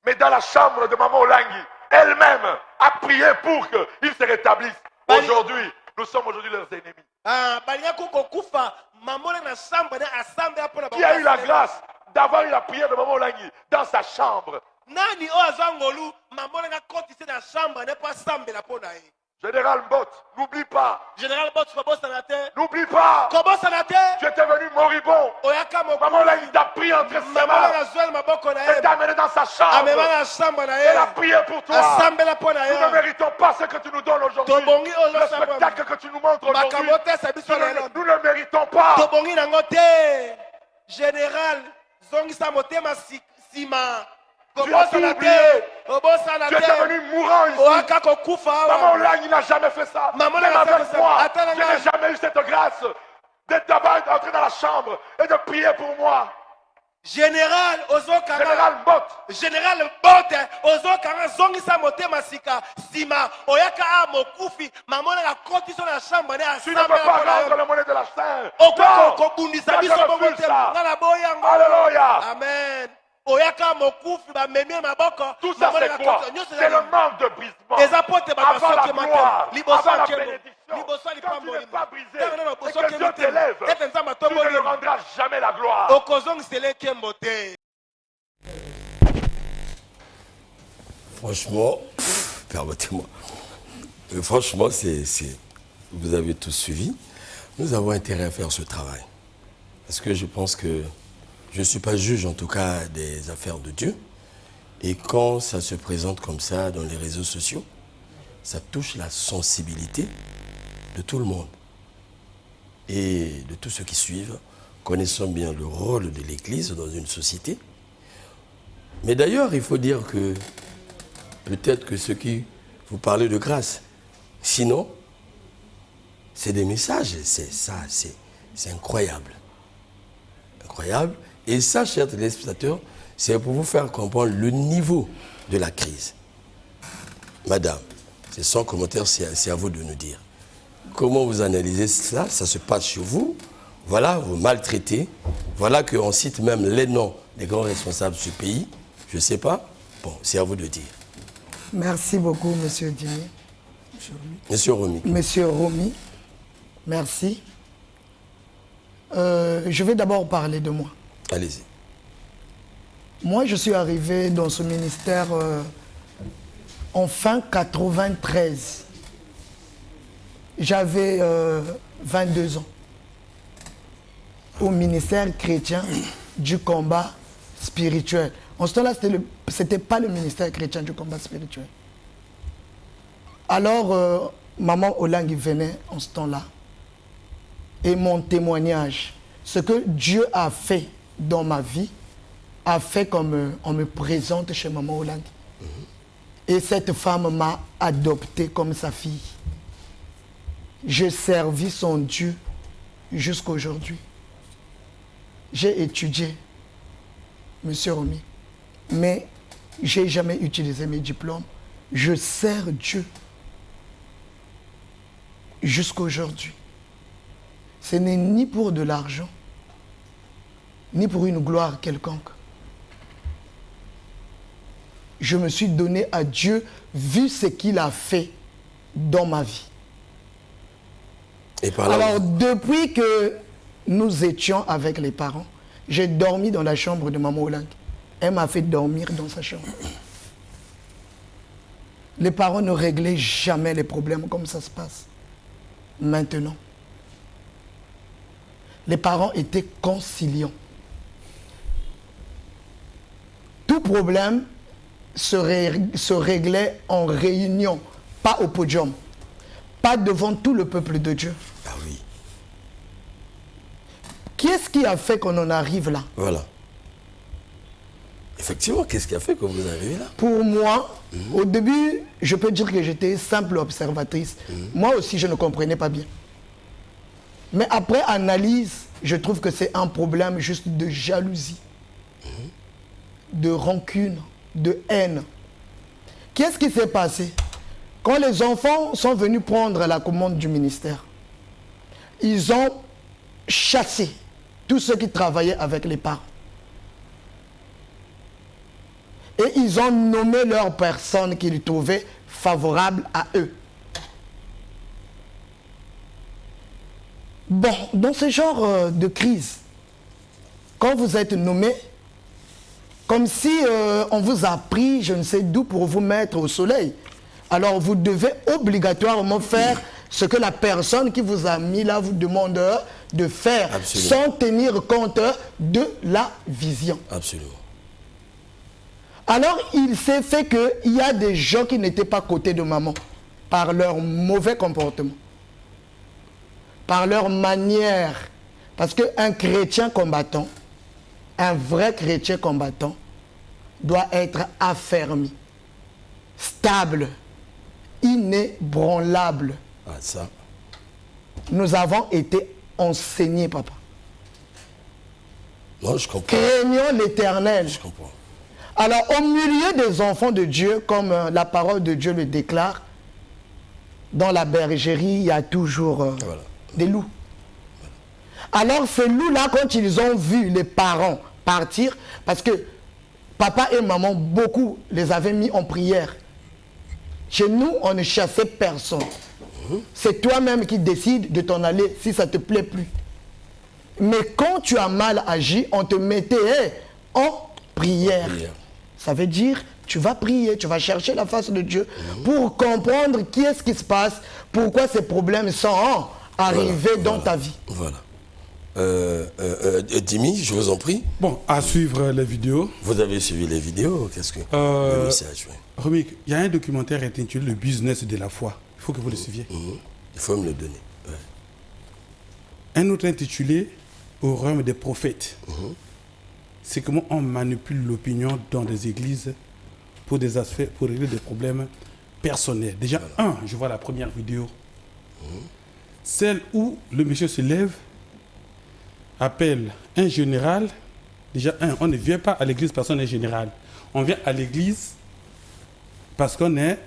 Mais dans la chambre de Maman Olangui, elle-même a prié pour qu'ils se rétablissent. Aujourd'hui, nous sommes aujourd'hui leurs ennemis. Qui a eu la grâce d'avoir eu la prière de Maman Olangui dans sa chambre? Général Mbot, n'oublie pas. N'oublie pas. Tu étais venu moribond. Maman Olangui t'a pris entre ses mains. Elle t'a amené dans sa chambre. Elle a prié pour toi. Nous ne méritons pas ce que tu nous donnes aujourd'hui. Le spectacle que tu nous montres aujourd'hui. Nous ne méritons pas. Général, Tu as tout oublié. Tu étais venu mourant ici. Maman Olangui n'a jamais fait ça. Même avec moi, je n'ai jamais eu cette grâce d'être d'abord entré dans la chambre et de prier pour moi. Général Mbot, ozokanga zongisa motema sika sima oyaka a mokufi mamona la condition na chambre ne tu ne peux pas rendre la monnaie de la sainte. Okokobundisa biso bongo te ngala boyango. Alléluia. Amen. Oyaka mokufi ba memie maboko. Tout ça c'est quoi? C'est le manque de brisement. Avant la gloire, avant la bénédiction. Quand tu n'es pas brisé et que Dieu t'élève, tu ne lui rendras jamais la gloire. Franchement, permettez-moi. Franchement, vous avez tous suivi. Nous avons intérêt à faire ce travail. Parce que je pense que je ne suis pas juge, en tout cas, des affaires de Dieu. Et quand ça se présente comme ça dans les réseaux sociaux, ça touche la sensibilité de tout le monde. Et de tous ceux qui suivent, connaissant bien le rôle de l'Église dans une société. Mais d'ailleurs, il faut dire que peut-être que ceux qui vous parlent de grâce, sinon, c'est des messages, c'est incroyable. Incroyable. Et ça, chers téléspectateurs, c'est pour vous faire comprendre le niveau de la crise. Madame, c'est sans commentaire, c'est à vous de nous dire. Comment vous analysez cela? Ça se passe chez vous. Voilà, vous maltraitez. Voilà qu'on cite même les noms des grands responsables de ce pays. Je ne sais pas. Bon, c'est à vous de dire. Merci beaucoup, Monsieur Dimi. Monsieur Romy. Monsieur Romy, merci. Je vais d'abord parler de moi. Allez-y. Moi, je suis arrivé dans ce ministère en fin 93. J'avais 22 ans. Au ministère chrétien du combat spirituel. En ce temps-là, ce n'était pas le ministère chrétien du combat spirituel. Alors, maman Olangi venait en ce temps-là. Et mon témoignage, ce que Dieu a fait dans ma vie, a fait comme on me présente chez maman Olangi. Et cette femme m'a adopté comme sa fille. J'ai servi son Dieu jusqu'à aujourd'hui. J'ai étudié, Monsieur Romy, mais je n'ai jamais utilisé mes diplômes. Je sers Dieu jusqu'à aujourd'hui. Ce n'est ni pour de l'argent, ni pour une gloire quelconque. Je me suis donné à Dieu vu ce qu'il a fait dans ma vie. Et par là, alors, depuis que nous étions avec les parents, j'ai dormi dans la chambre de maman Olangi. Elle m'a fait dormir dans sa chambre. Les parents ne réglaient jamais les problèmes comme ça se passe maintenant. Les parents étaient conciliants. Tout problème se réglait en réunion, pas au podium, pas devant tout le peuple de Dieu. Ah oui. Qu'est-ce qui a fait qu'on en arrive là? Voilà. Effectivement, qu'est-ce qui a fait que vous arrivez là? Pour moi, au début, je peux dire que j'étais simple observatrice. Moi aussi, je ne comprenais pas bien. Mais après analyse, je trouve que c'est un problème juste de jalousie, de rancune, de haine. Qu'est-ce qui s'est passé? Quand les enfants sont venus prendre la commande du ministère, ils ont chassé tous ceux qui travaillaient avec les parents. Et ils ont nommé leurs personnes qu'ils trouvaient favorables à eux. Bon, dans ce genre de crise, quand vous êtes nommé, comme si on vous a pris, je ne sais d'où, pour vous mettre au soleil, alors vous devez obligatoirement faire ce que la personne qui vous a mis là vous demande de faire. Absolument. Sans tenir compte de la vision. Absolument. Alors, il s'est fait qu'il y a des gens qui n'étaient pas côté de maman par leur mauvais comportement, par leur manière. Parce qu'un chrétien combattant, un vrai chrétien combattant, doit être affermi, stable, inébranlable. Ah, ça. Nous avons été enseignés, papa. Non, je comprends. Craignons l'Éternel. Je comprends. Alors, au milieu des enfants de Dieu, comme la parole de Dieu le déclare, dans la bergerie, il y a toujours des loups. Alors, ces loups-là, quand ils ont vu les parents partir, parce que papa et maman, beaucoup les avaient mis en prière. Chez nous, on ne chassait personne. C'est toi-même qui décides de t'en aller si ça ne te plaît plus. Mais quand tu as mal agi, on te mettait en prière. Ça veut dire, tu vas prier, tu vas chercher la face de Dieu pour comprendre qu'est-ce qui se passe, pourquoi ces problèmes sont arrivés dans ta vie. Voilà. Dimi, je vous en prie. Bon, à suivre les vidéos. Vous avez suivi les vidéos, qu'est-ce que le message, oui. Romik, il y a un documentaire intitulé Le business de la foi. Il faut que vous le suiviez. Il faut me le donner. Ouais. Un autre intitulé Au royaume des prophètes. C'est comment on manipule l'opinion dans des églises pour des aspects, pour régler des problèmes personnels. Déjà, je vois la première vidéo. Celle où le monsieur se lève, appelle un général. Déjà, on ne vient pas à l'église parce qu'on est général. On vient à l'église parce qu'on est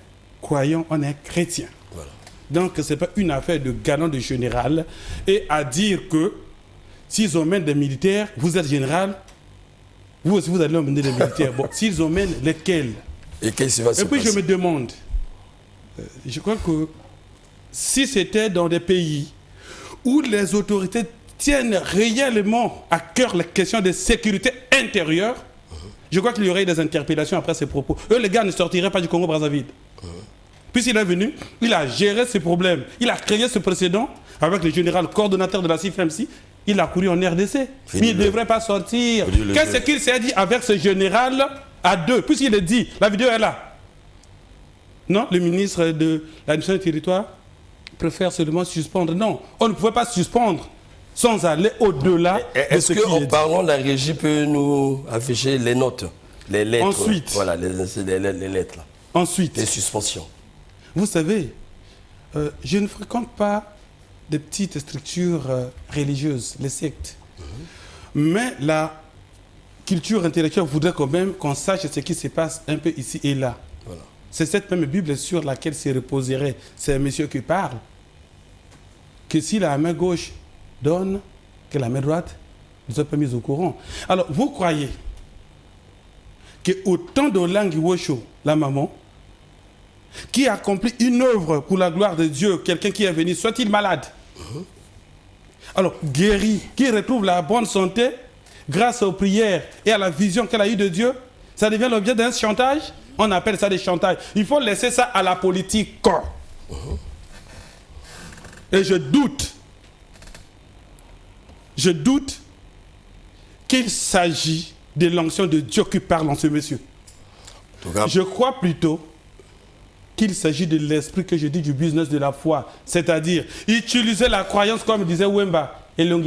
croyant, on est chrétien. Voilà. Donc, ce n'est pas une affaire de galant de général. Et à dire que s'ils emmènent des militaires, vous êtes général, vous aussi vous allez emmener des militaires. Bon, s'ils emmènent lesquels? Et qu'est-ce qui va se passer? Et puis je me demande, je crois que si c'était dans des pays où les autorités tiennent réellement à cœur la question de sécurité intérieure, je crois qu'il y aurait des interpellations après ces propos. Eux, les gars ne sortiraient pas du Congo-Brazzaville. Puisqu'il est venu, il a géré ces problèmes, il a créé ce précédent avec le général coordonnateur de la CIFMC, il a couru en RDC. Mais il ne devrait pas sortir. Qu'est-ce qu'il s'est dit avec ce général à deux? Puisqu'il est dit, la vidéo est là. Non, le ministre de l'administration du territoire préfère seulement suspendre. Non, on ne pouvait pas suspendre sans aller au-delà. Est-ce qu'en parlant, la régie peut nous afficher les notes, les lettres? Ensuite. Voilà, les lettres. Là. Ensuite. Les suspensions. Vous savez, je ne fréquente pas des petites structures religieuses, les sectes. Mais la culture intellectuelle voudrait quand même qu'on sache ce qui se passe un peu ici et là. Voilà. C'est cette même Bible sur laquelle se reposerait. C'est un monsieur qui parle. Que si la main gauche donne, que la main droite ne soit pas mise au courant. Alors, vous croyez qu'au temps de Langi Wosho, la maman, qui accomplit une œuvre pour la gloire de Dieu, quelqu'un qui est venu, soit-il malade, alors guéri, qui retrouve la bonne santé grâce aux prières et à la vision qu'elle a eue de Dieu, ça devient l'objet d'un chantage. On appelle ça des chantages. Il faut laisser ça à la politique. Et je doute qu'il s'agit de l'onction de Dieu qui parle en ce monsieur. Je crois plutôt qu'il s'agit de l'esprit que je dis du business de la foi, c'est-à-dire utiliser la croyance comme disait Wemba. Donc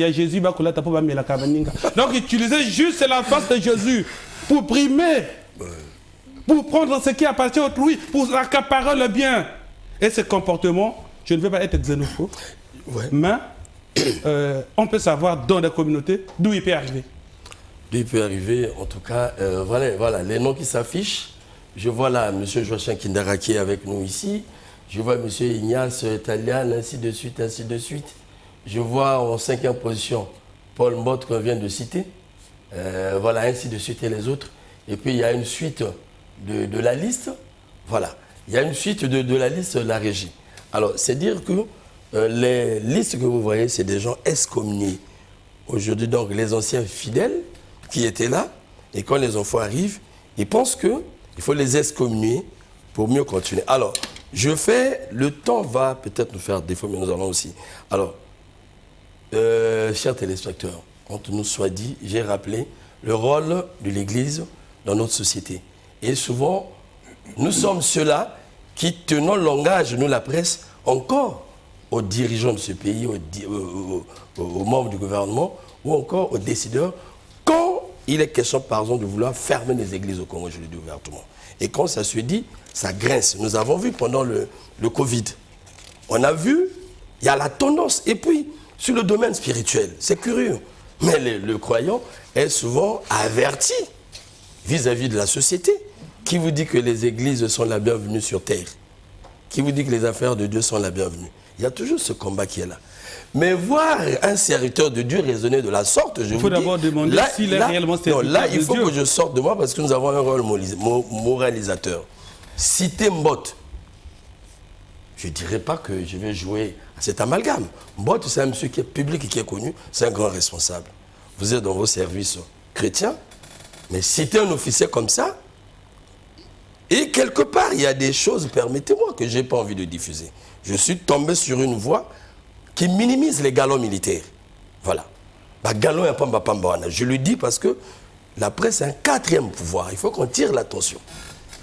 utiliser juste la face de Jésus pour primer, pour prendre ce qui appartient à autrui, pour accaparer le bien. Et ce comportement, je ne veux pas être xénophobe, mais on peut savoir dans la communauté d'où il peut arriver. D'où il peut arriver, en tout cas, voilà les noms qui s'affichent. Je vois là M. Joachim Kindara qui est avec nous ici. Je vois M. Ignace Talian, ainsi de suite, ainsi de suite. Je vois en 5e position Paul Mbott qu'on vient de citer. Voilà, ainsi de suite et les autres. Et puis il y a une suite de la liste. Voilà, il y a une suite de la liste de la régie. Alors, c'est dire que les listes que vous voyez, c'est des gens excommuniés. Aujourd'hui, donc, les anciens fidèles qui étaient là, et quand les enfants arrivent, ils pensent qu'il faut les excommunier pour mieux continuer. Alors, le temps va peut-être nous faire défaut, mais nous allons aussi. Alors, chers téléspectateurs, quand nous soit dit, j'ai rappelé le rôle de l'Église dans notre société. Et souvent, nous sommes ceux-là qui tenons le langage, nous la presse, encore aux dirigeants de ce pays, aux membres du gouvernement, ou encore aux décideurs, quand il est question, par exemple, de vouloir fermer les églises au Congo, je le dis ouvertement. Et quand ça se dit, ça grince. Nous avons vu pendant le Covid. On a vu, il y a la tendance. Et puis, sur le domaine spirituel, c'est curieux. Mais le croyant est souvent averti vis-à-vis de la société. Qui vous dit que les églises sont la bienvenue sur terre? Qui vous dit que les affaires de Dieu sont la bienvenue? Il y a toujours ce combat qui est là. Mais voir un serviteur de Dieu raisonner de la sorte, je vous dis... Il faut d'abord demander s'il est réellement serviteur de Dieu. Non, là, il faut que je sorte de moi parce que nous avons un rôle moralisateur. Citer Mbott, je ne dirais pas que je vais jouer à cet amalgame. Mbott, c'est un monsieur qui est public et qui est connu, c'est un grand responsable. Vous êtes dans vos services chrétiens, mais citer un officier comme ça, et quelque part, il y a des choses, permettez-moi, que je n'ai pas envie de diffuser. Je suis tombé sur une voie qui minimise les galons militaires. Voilà. Je le dis parce que la presse est un quatrième pouvoir. Il faut qu'on tire l'attention.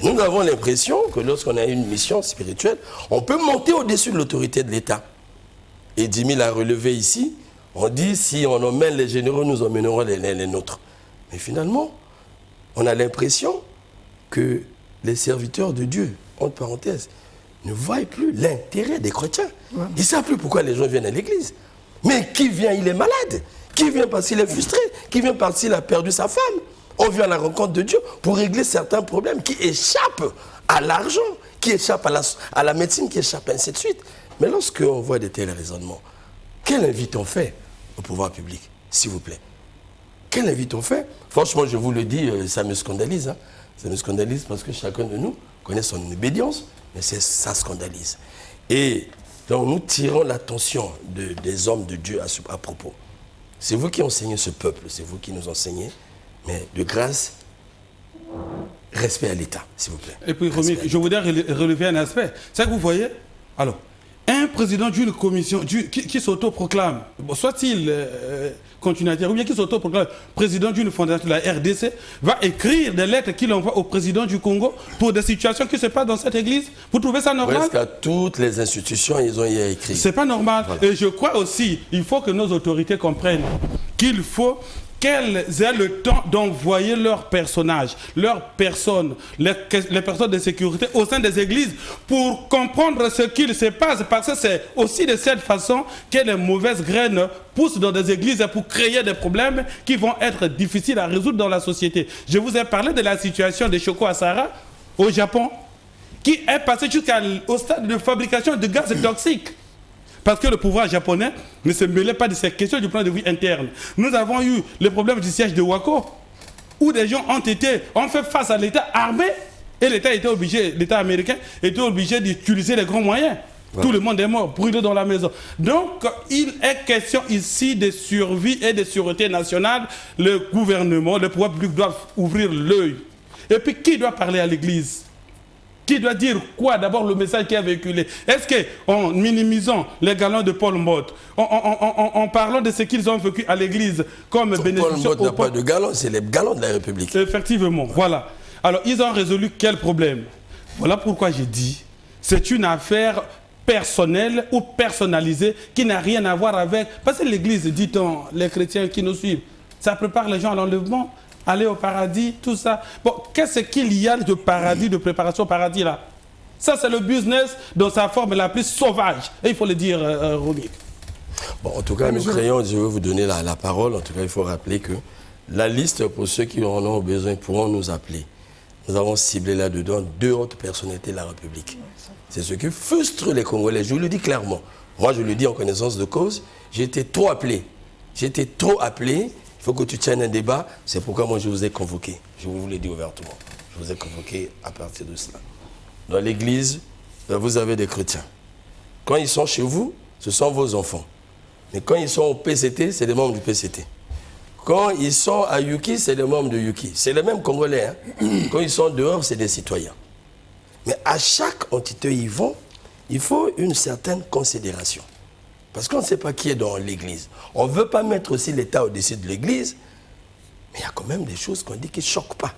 Nous avons l'impression que lorsqu'on a une mission spirituelle, on peut monter au-dessus de l'autorité de l'État. Et Jimmy l'a relevé ici. On dit, si on emmène les généraux, nous emmènerons les nôtres. Mais finalement, on a l'impression que les serviteurs de Dieu, entre parenthèses, ne voient plus l'intérêt des chrétiens. Ouais. Ils ne savent plus pourquoi les gens viennent à l'église. Mais qui vient, il est malade. Qui vient parce qu'il est frustré. Qui vient parce qu'il a perdu sa femme. On vient à la rencontre de Dieu pour régler certains problèmes qui échappent à l'argent, qui échappent à la médecine, qui échappent ainsi de suite. Mais lorsqu'on voit de tels raisonnements, quelle invite on fait au pouvoir public, s'il vous plaît? Quelle invite on fait? Franchement, je vous le dis, ça me scandalise. Hein. Ça me scandalise parce que chacun de nous connaît son obédience, mais ça scandalise. Et donc nous tirons l'attention des hommes de Dieu à propos. C'est vous qui enseignez ce peuple, c'est vous qui nous enseignez, mais de grâce, respect à l'État, s'il vous plaît. Et puis, je voudrais relever un aspect. C'est que vous voyez, alors, un président d'une commission qui s'autoproclame, soit-il continue à dire, ou bien qui s'autoproclame président d'une fondation de la RDC, va écrire des lettres qu'il envoie au président du Congo pour des situations qui se passent dans cette église. Vous trouvez ça normal? Presque à toutes les institutions, ils ont y écrit. C'est pas normal. Voilà. Et je crois aussi, il faut que nos autorités comprennent qu'il faut qu'elles aient le temps d'envoyer leurs personnages, leurs personnes, les personnes de sécurité au sein des églises pour comprendre ce qu'il se passe, parce que c'est aussi de cette façon que les mauvaises graines poussent dans des églises pour créer des problèmes qui vont être difficiles à résoudre dans la société. Je vous ai parlé de la situation de Shoko Asara au Japon, qui est passée jusqu'au stade de fabrication de gaz toxiques. Parce que le pouvoir japonais ne se mêlait pas de ces questions du point de vue interne. Nous avons eu le problème du siège de Wako, où des gens ont fait face à l'État armé, et l'État américain était obligé d'utiliser les grands moyens. Ouais. Tout le monde est mort, brûlé dans la maison. Donc, il est question ici de survie et de sûreté nationale. Le gouvernement, le pouvoir public doivent ouvrir l'œil. Et puis, qui doit parler à l'Église? Qui doit dire quoi? D'abord, le message qui est véhiculé. Est-ce qu'en minimisant les galons de Paul Mbott, en parlant de ce qu'ils ont vécu à l'église comme bénédiction... Paul Mbott n'a pas de galons, c'est les galons de la République. Effectivement, ouais. Voilà. Alors, ils ont résolu quel problème? Voilà pourquoi j'ai dit, c'est une affaire personnelle ou personnalisée qui n'a rien à voir avec... Parce que l'église, dit-on, les chrétiens qui nous suivent, ça prépare les gens à l'enlèvement, aller au paradis, tout ça. Bon, qu'est-ce qu'il y a de paradis, de préparation au paradis là? Ça, c'est le business dans sa forme la plus sauvage. Et il faut le dire, Romik. Bon, en tout cas, nous créons, je vais vous donner la parole. En tout cas, il faut rappeler que la liste, pour ceux qui en ont besoin, pourront nous appeler. Nous avons ciblé là-dedans 2 autres personnalités de la République. C'est ce qui frustre les Congolais. Je vous le dis clairement. Moi, je le dis en connaissance de cause. J'ai été trop appelé. Il faut que tu tiennes un débat, c'est pourquoi moi je vous ai convoqué. Je vous l'ai dit ouvertement. Je vous ai convoqué à partir de cela. Dans l'église, vous avez des chrétiens. Quand ils sont chez vous, ce sont vos enfants. Mais quand ils sont au PCT, c'est des membres du PCT. Quand ils sont à Yuki, c'est des membres de Yuki. C'est les mêmes Congolais. Hein? Quand ils sont dehors, c'est des citoyens. Mais à chaque entité où ils vont, il faut une certaine considération. Parce qu'on ne sait pas qui est dans l'église. On ne veut pas mettre aussi l'État au-dessus de l'église, mais il y a quand même des choses qu'on dit qui ne choquent pas.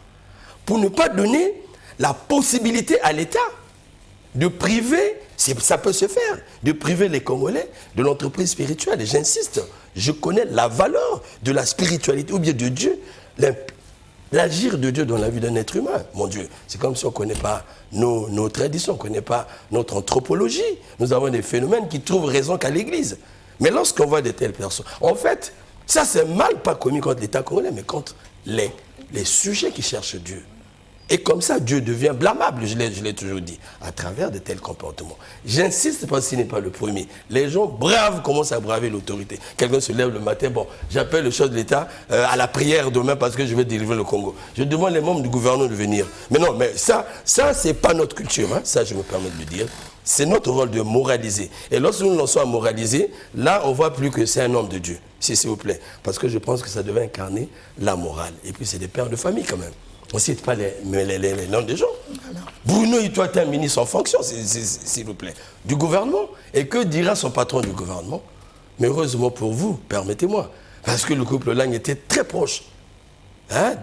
Pour ne pas donner la possibilité à l'État de priver, ça peut se faire, de priver les Congolais de l'entreprise spirituelle. Et j'insiste, je connais la valeur de la spiritualité ou bien de Dieu, l'agir de Dieu dans la vie d'un être humain. Mon Dieu, c'est comme si on ne connaît pas nos traditions, on ne connaît pas notre anthropologie. Nous avons des phénomènes qui trouvent raison qu'à l'église. Mais lorsqu'on voit de telles personnes, en fait, ça c'est mal pas commis contre l'État congolais, mais contre les sujets qui cherchent Dieu. Et comme ça, Dieu devient blâmable, je l'ai toujours dit, à travers de tels comportements. J'insiste parce qu'il n'est pas le premier. Les gens braves commencent à braver l'autorité. Quelqu'un se lève le matin, bon, j'appelle le chef de l'État à la prière demain parce que je vais délivrer le Congo. Je demande les membres du gouvernement de venir. Mais non, mais ça c'est pas notre culture, hein. Ça je me permets de le dire. C'est notre rôle de moraliser. Et lorsque nous lançons à moraliser, là on voit plus que c'est un homme de Dieu, s'il vous plaît. Parce que je pense que ça devait incarner la morale. Et puis c'est des pères de famille quand même. On ne cite pas les noms des gens. Bruno, toi, tu es un ministre en fonction, s'il vous plaît, du gouvernement. Et que dira son patron du gouvernement? Mais heureusement pour vous, permettez-moi, Parce que le couple Lang était très proche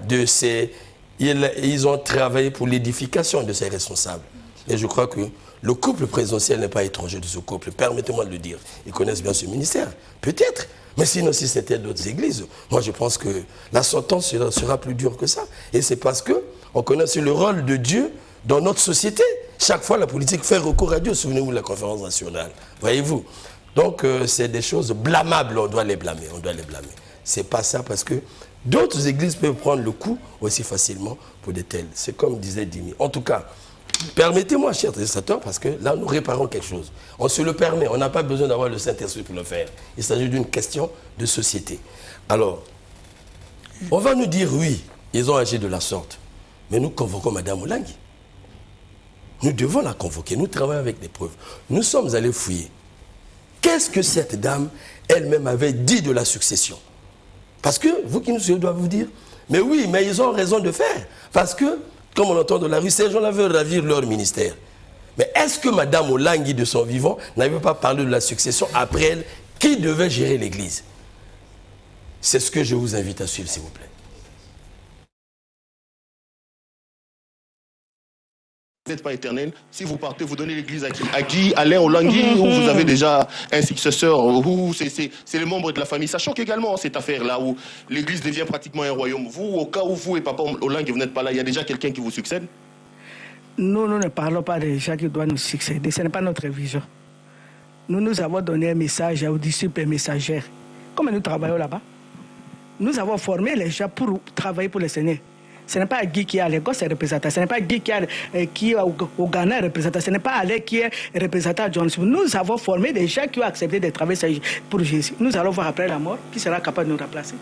de ces... Ils ont travaillé pour l'édification de ces responsables. Et je crois que le couple présidentiel n'est pas étranger de ce couple. Permettez-moi de le dire. Ils connaissent bien ce ministère. Peut-être. Mais sinon, si c'était d'autres églises, moi je pense que la sentence sera plus dure que ça. Et c'est parce qu'on connaît le rôle de Dieu dans notre société. Chaque fois, la politique fait recours à Dieu. Souvenez-vous de la conférence nationale. Voyez-vous. Donc, c'est des choses blâmables. On doit les blâmer. On doit les blâmer. C'est pas ça parce que d'autres églises peuvent prendre le coup aussi facilement pour des tels. C'est comme disait Dimi. En tout cas, permettez-moi, chers téléspectateurs, parce que là, nous réparons quelque chose. On se le permet. On n'a pas besoin d'avoir le Saint-Esprit pour le faire. Il s'agit d'une question de société. Alors, on va nous dire, oui, ils ont agi de la sorte. Mais nous convoquons Mme Olangi. Nous devons la convoquer. Nous travaillons avec des preuves. Nous sommes allés fouiller. Qu'est-ce que cette dame elle-même avait dit de la succession? Parce que, vous qui nous suivez, doivent vous dire, mais oui, mais ils ont raison de faire. Parce que, comme on entend de la rue, ces gens-là veulent ravir leur ministère. Mais est-ce que Mme Olangi, de son vivant, n'avait pas parlé de la succession après elle, qui devait gérer l'Église? C'est ce que je vous invite à suivre, s'il vous plaît. Vous n'êtes pas éternel. Si vous partez, vous donnez l'église à qui? À Guy, Alain, Olangi, ou vous avez déjà un successeur, ou c'est les membres de la famille. Ça choque également cette affaire-là où l'église devient pratiquement un royaume. Vous, au cas où vous et papa Olangi, vous n'êtes pas là, il y a déjà quelqu'un qui vous succède? Nous ne parlons pas des gens qui doivent nous succéder. Ce n'est pas notre vision. Nous avons donné un message aux disciples et messagères. Comme nous travaillons là-bas, nous avons formé les gens pour travailler pour le Seigneur. Ce n'est pas Guy qui est à Lagos représentant, ce n'est pas Guy qui est au Ghana représentant, ce n'est pas Alain qui est représentant à Johannesburg. Nous avons formé des gens qui ont accepté de travailler pour Jésus. Nous allons voir après la mort qui sera capable de nous remplacer.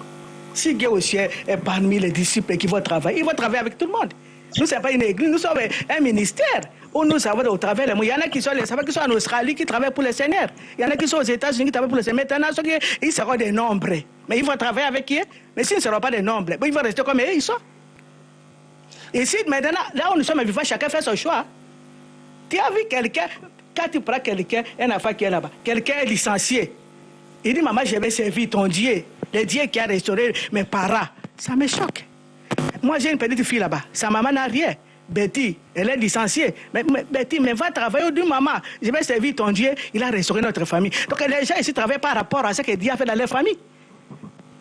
Si Guy aussi est parmi les disciples qui vont travailler, ils vont travailler avec tout le monde. Nous, ce n'est pas une église, nous sommes un ministère où nous avons au travail. Il y en a qui sont en Australie qui travaillent pour le Seigneur. Il y en a qui sont aux États-Unis qui travaillent pour le Seigneur. Maintenant, ils seront des nombres. Mais ils vont travailler avec qui? Mais s'ils ne seront pas des nombres, ils vont rester comme eux, ils sont. Ici, maintenant, là où nous sommes vivants, chacun fait son choix. Tu as vu quelqu'un, quand tu prends quelqu'un, un enfant qui est là-bas, quelqu'un est licencié. Il dit, maman, je vais servir ton Dieu, le Dieu qui a restauré mes parents. Ça me choque. Moi, j'ai une petite fille là-bas. Sa maman n'a rien. Betty, elle est licenciée. Mais Betty, mais va travailler. Du maman, je vais servir ton Dieu, il a restauré notre famille. Donc les gens ici travaillent par rapport à ce que Dieu a fait dans leur famille.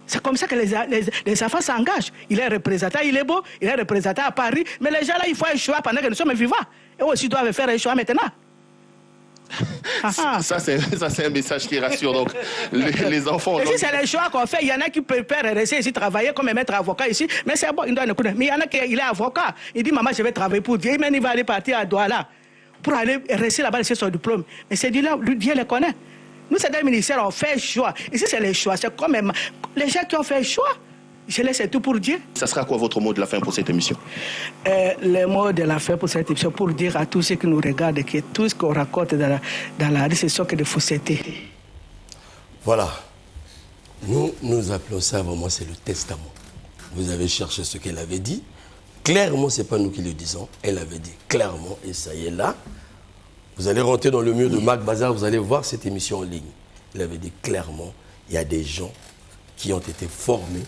C'est comme ça que les enfants s'engagent. Il est représentant, il est beau, il est représentant à Paris. Mais les gens là, il faut un choix pendant que nous sommes vivants. Et aussi doivent faire un choix maintenant. Ça, c'est un message qui rassure donc les enfants. Et si c'est les choix qu'on fait, il y en a qui préfèrent rester ici, travailler comme un maître avocat ici. Mais c'est bon, il doit écouter. Mais il y en a qui est avocat. Il dit, maman, je vais travailler pour Dieu. Il va aller partir à Douala pour aller rester là-bas, laisser son diplôme. Mais c'est Dieu là, Dieu les connaît. Nous, c'est des ministères, on fait choix. Ici, c'est les choix. C'est comme les gens qui ont fait choix. Je laisse tout pour Dieu. Ça sera quoi votre mot de la fin pour cette émission? Le mot de la fin pour cette émission, pour dire à tous ceux qui nous regardent que tout ce qu'on raconte dans la rue, c'est ce que de fausseté. Voilà. Nous appelons ça vraiment, c'est le testament. Vous avez cherché ce qu'elle avait dit. Clairement, ce n'est pas nous qui le disons. Elle avait dit clairement, et ça y est là. Vous allez rentrer dans le mur de Marc Bazar, vous allez voir cette émission en ligne. Il avait dit clairement, il y a des gens qui ont été formés,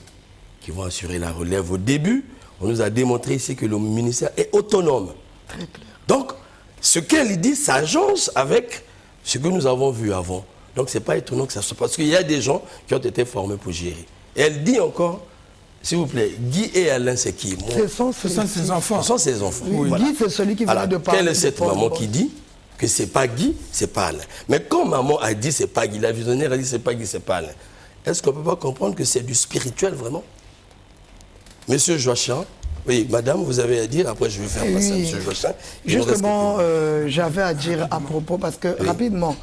qui vont assurer la relève. Au début, on nous a démontré ici que le ministère est autonome. Très clair. Donc, ce qu'elle dit s'agence avec ce que nous avons vu avant. Donc, ce n'est pas étonnant que ça soit... Parce qu'il y a des gens qui ont été formés pour gérer. Et elle dit encore, s'il vous plaît, Guy et Alain, c'est qui? Ce sont ses enfants. Ce sont ses enfants. Oui, voilà. Guy, c'est celui qui vient de parler. Quelle est cette maman qui dit que c'est pas Guy, c'est pas Alain? Mais quand maman a dit c'est pas Guy, la visionnaire a dit c'est pas Guy, c'est pas Alain, est-ce qu'on ne peut pas comprendre que c'est du spirituel vraiment? Monsieur Joachim, oui, madame, vous avez à dire, après je vais faire passer à monsieur Joachim. Justement, j'avais à dire à propos, parce que, rapidement,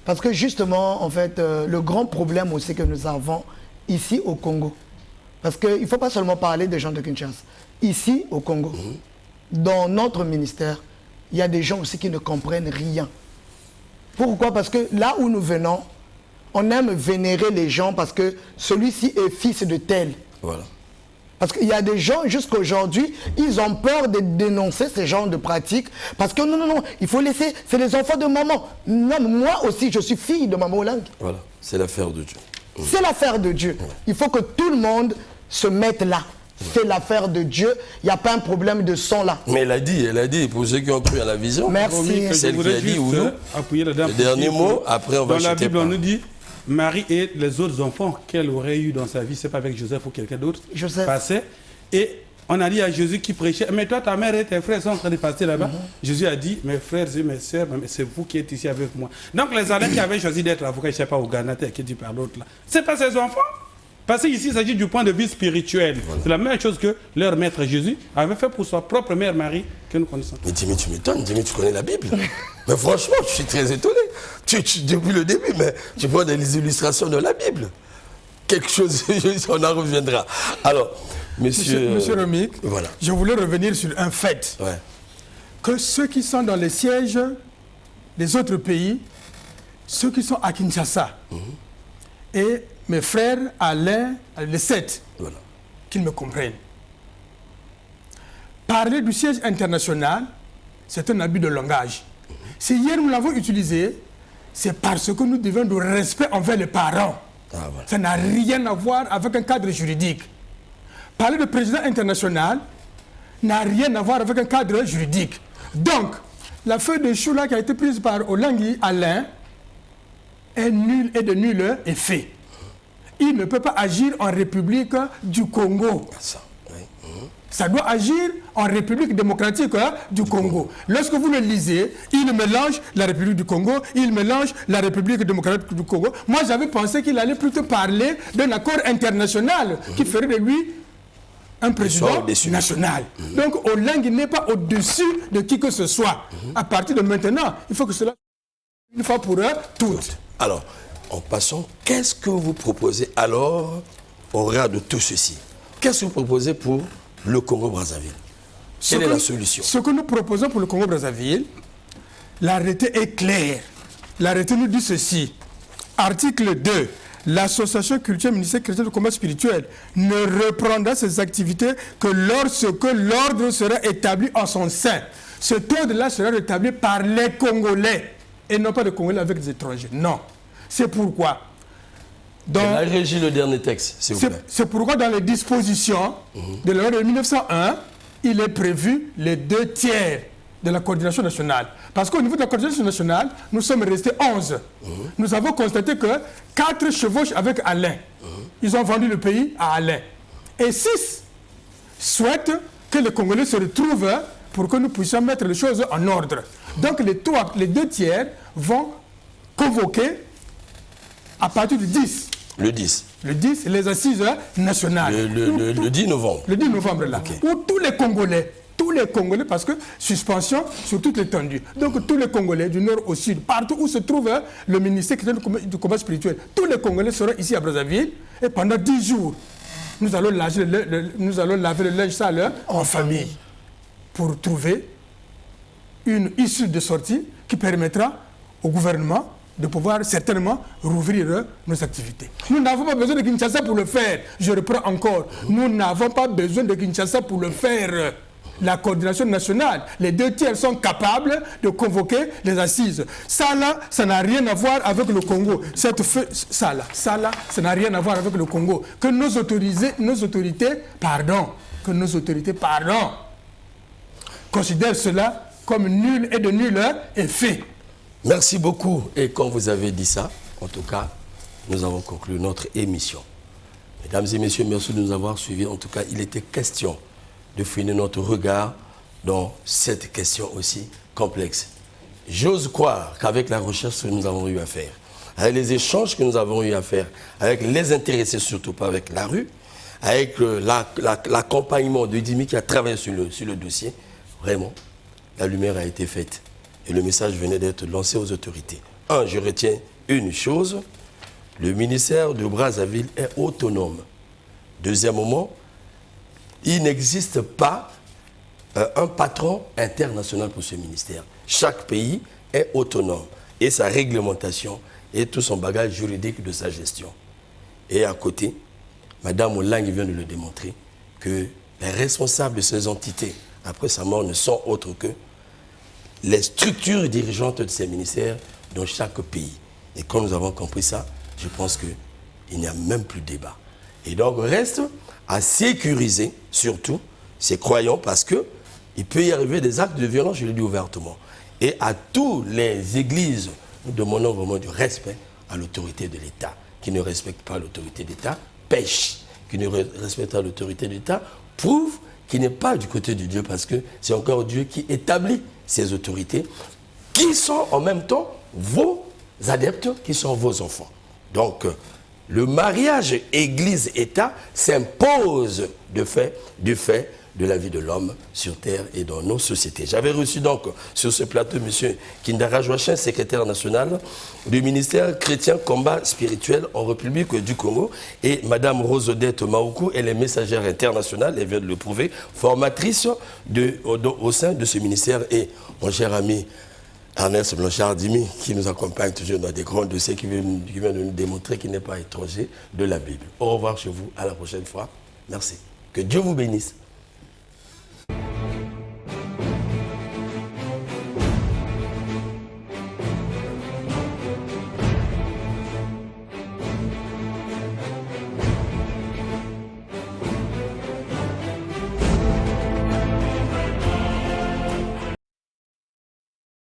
parce que justement, en fait, le grand problème aussi que nous avons ici au Congo, parce qu'il ne faut pas seulement parler des gens de Kinshasa, ici au Congo, dans notre ministère, il y a des gens aussi qui ne comprennent rien. Pourquoi? Parce que là où nous venons, on aime vénérer les gens parce que celui-ci est fils de tel. Voilà. Parce qu'il y a des gens, jusqu'à aujourd'hui, ils ont peur de dénoncer ce genre de pratiques. Parce que non, il faut laisser, c'est les enfants de maman. Non, moi aussi, je suis fille de maman Olangi. Voilà, c'est l'affaire de Dieu. C'est l'affaire de Dieu. Il faut que tout le monde se mette là. C'est l'affaire de Dieu. Il n'y a pas un problème de son là. Mais elle a dit, pour ceux qui ont cru à la vision. Merci. Celle qui a dit ou non. Le dernier mot, après on va jeter. Dans la Bible, pas. on nous dit, Marie et les autres enfants qu'elle aurait eu dans sa vie, c'est pas avec Joseph ou quelqu'un d'autre, passaient. Et on a dit à Jésus qui prêchait, mais toi, ta mère et tes frères sont en train de passer là-bas. Jésus a dit, mes frères et mes sœurs, c'est vous qui êtes ici avec moi. Donc les Alains qui avaient choisi d'être avocats, je ne sais pas, au Ghana, qui dit par l'autre là, c'est pas ses enfants. Parce qu'ici, il s'agit du point de vue spirituel. Voilà. C'est la même chose que leur maître Jésus avait fait pour sa propre mère Marie, que nous connaissons. Mais Jimmy, tu m'étonnes. Jimmy, tu connais la Bible. Mais franchement, je suis très étonné. Depuis le début, mais tu vois des illustrations de la Bible. Quelque chose, on en reviendra. Alors, monsieur Romik, voilà. Je voulais revenir sur un fait. Ouais. Que ceux qui sont dans les sièges des autres pays, ceux qui sont à Kinshasa, et mes frères Alain, les 7, voilà, qu'ils me comprennent. Parler du siège international, c'est un abus de langage. Si hier nous l'avons utilisé, c'est parce que nous devons du respect envers les parents. Ah, voilà. Ça n'a rien à voir avec un cadre juridique. Parler de président international n'a rien à voir avec un cadre juridique. Donc, la feuille de chou là qui a été prise par Olangui Alain est nulle et de nul effet. Il ne peut pas agir en République du Congo. Ça doit agir en République démocratique du Congo. Lorsque vous le lisez, il mélange la République du Congo, il mélange la République démocratique du Congo. Moi, j'avais pensé qu'il allait plutôt parler d'un accord international qui ferait de lui un président national. Donc, Olang n'est pas au-dessus de qui que ce soit. À partir de maintenant, il faut que cela soit une fois pour toutes. Alors, en passant, qu'est-ce que vous proposez alors au regard de tout ceci? Qu'est-ce que vous proposez pour le Congo-Brazzaville? Quelle est la solution? Ce que nous proposons pour le Congo-Brazzaville, l'arrêté est clair. L'arrêté nous dit ceci. Article 2. L'association culturelle ministère chrétien de combat spirituel ne reprendra ses activités que lorsque l'ordre sera établi en son sein. Cet ordre-là sera établi par les Congolais et non pas des Congolais avec des étrangers. Non. C'est pourquoi. Elle a régi le dernier texte, s'il vous plaît. C'est pourquoi dans les dispositions de la loi de 1901, il est prévu les 2/3 de la coordination nationale. Parce qu'au niveau de la coordination nationale, nous sommes restés 11. Nous avons constaté que 4 chevauchent avec Alain. Ils ont vendu le pays à Alain. Et 6 souhaitent que les Congolais se retrouvent pour que nous puissions mettre les choses en ordre. Donc les 2/3 vont convoquer à partir du 10. Le 10. Le 10, les assises nationales. Le 10 novembre. Le 10 novembre, là. Okay. Où tous les Congolais, parce que suspension sur toute l'étendue. Donc tous les Congolais, du nord au sud, partout où se trouve le ministère du combat spirituel, tous les Congolais seront ici à Brazzaville. Et pendant 10 jours, nous allons laver le linge sale en famille pour trouver une issue de sortie qui permettra au gouvernement de pouvoir certainement rouvrir nos activités. Nous n'avons pas besoin de Kinshasa pour le faire. Je reprends encore. Nous n'avons pas besoin de Kinshasa pour le faire. La coordination nationale, les 2/3 sont capables de convoquer les assises. Ça là, ça n'a rien à voir avec le Congo. Ça n'a rien à voir avec le Congo. Que nos autorités, considèrent cela comme nul et de nul effet. Merci beaucoup. Et quand vous avez dit ça, en tout cas, nous avons conclu notre émission. Mesdames et messieurs, merci de nous avoir suivis. En tout cas, il était question de finir notre regard dans cette question aussi complexe. J'ose croire qu'avec la recherche que nous avons eu à faire, avec les échanges que nous avons eu à faire, avec les intéressés, surtout pas avec la rue, avec l'accompagnement de Jimmy qui a travaillé sur le dossier, vraiment, la lumière a été faite. Et le message venait d'être lancé aux autorités. Je retiens une chose, le ministère de Brazzaville est autonome. Deuxièmement, il n'existe pas un patron international pour ce ministère. Chaque pays est autonome et sa réglementation et tout son bagage juridique de sa gestion. Et à côté, Mme Olang vient de le démontrer, que les responsables de ces entités, après sa mort, ne sont autres que les structures dirigeantes de ces ministères dans chaque pays. Et quand nous avons compris ça, je pense qu'il il n'y a même plus de débat. Et donc, reste à sécuriser, surtout, ces croyants, parce qu'il peut y arriver des actes de violence, je le dis ouvertement. Et à toutes les églises, nous demandons vraiment du respect à l'autorité de l'État. Qui ne respecte pas l'autorité d'État pêche. Qui ne respecte pas l'autorité d'État prouve qu'il n'est pas du côté de Dieu, parce que c'est encore Dieu qui établit ces autorités, qui sont en même temps vos adeptes, qui sont vos enfants. Donc, le mariage Église-État s'impose du fait de la vie de l'homme sur terre et dans nos sociétés. J'avais reçu donc sur ce plateau M. Kindara Joachim, secrétaire national du ministère chrétien combat spirituel en République du Congo, et Mme Rosodette Maoukou, elle est messagère internationale, elle vient de le prouver, formatrice au sein de ce ministère, et mon cher ami Ernest Blanchard-Dimy, qui nous accompagne toujours dans des grands dossiers, qui vient de nous démontrer qu'il n'est pas étranger de la Bible. Au revoir chez vous, à la prochaine fois. Merci. Que Dieu vous bénisse.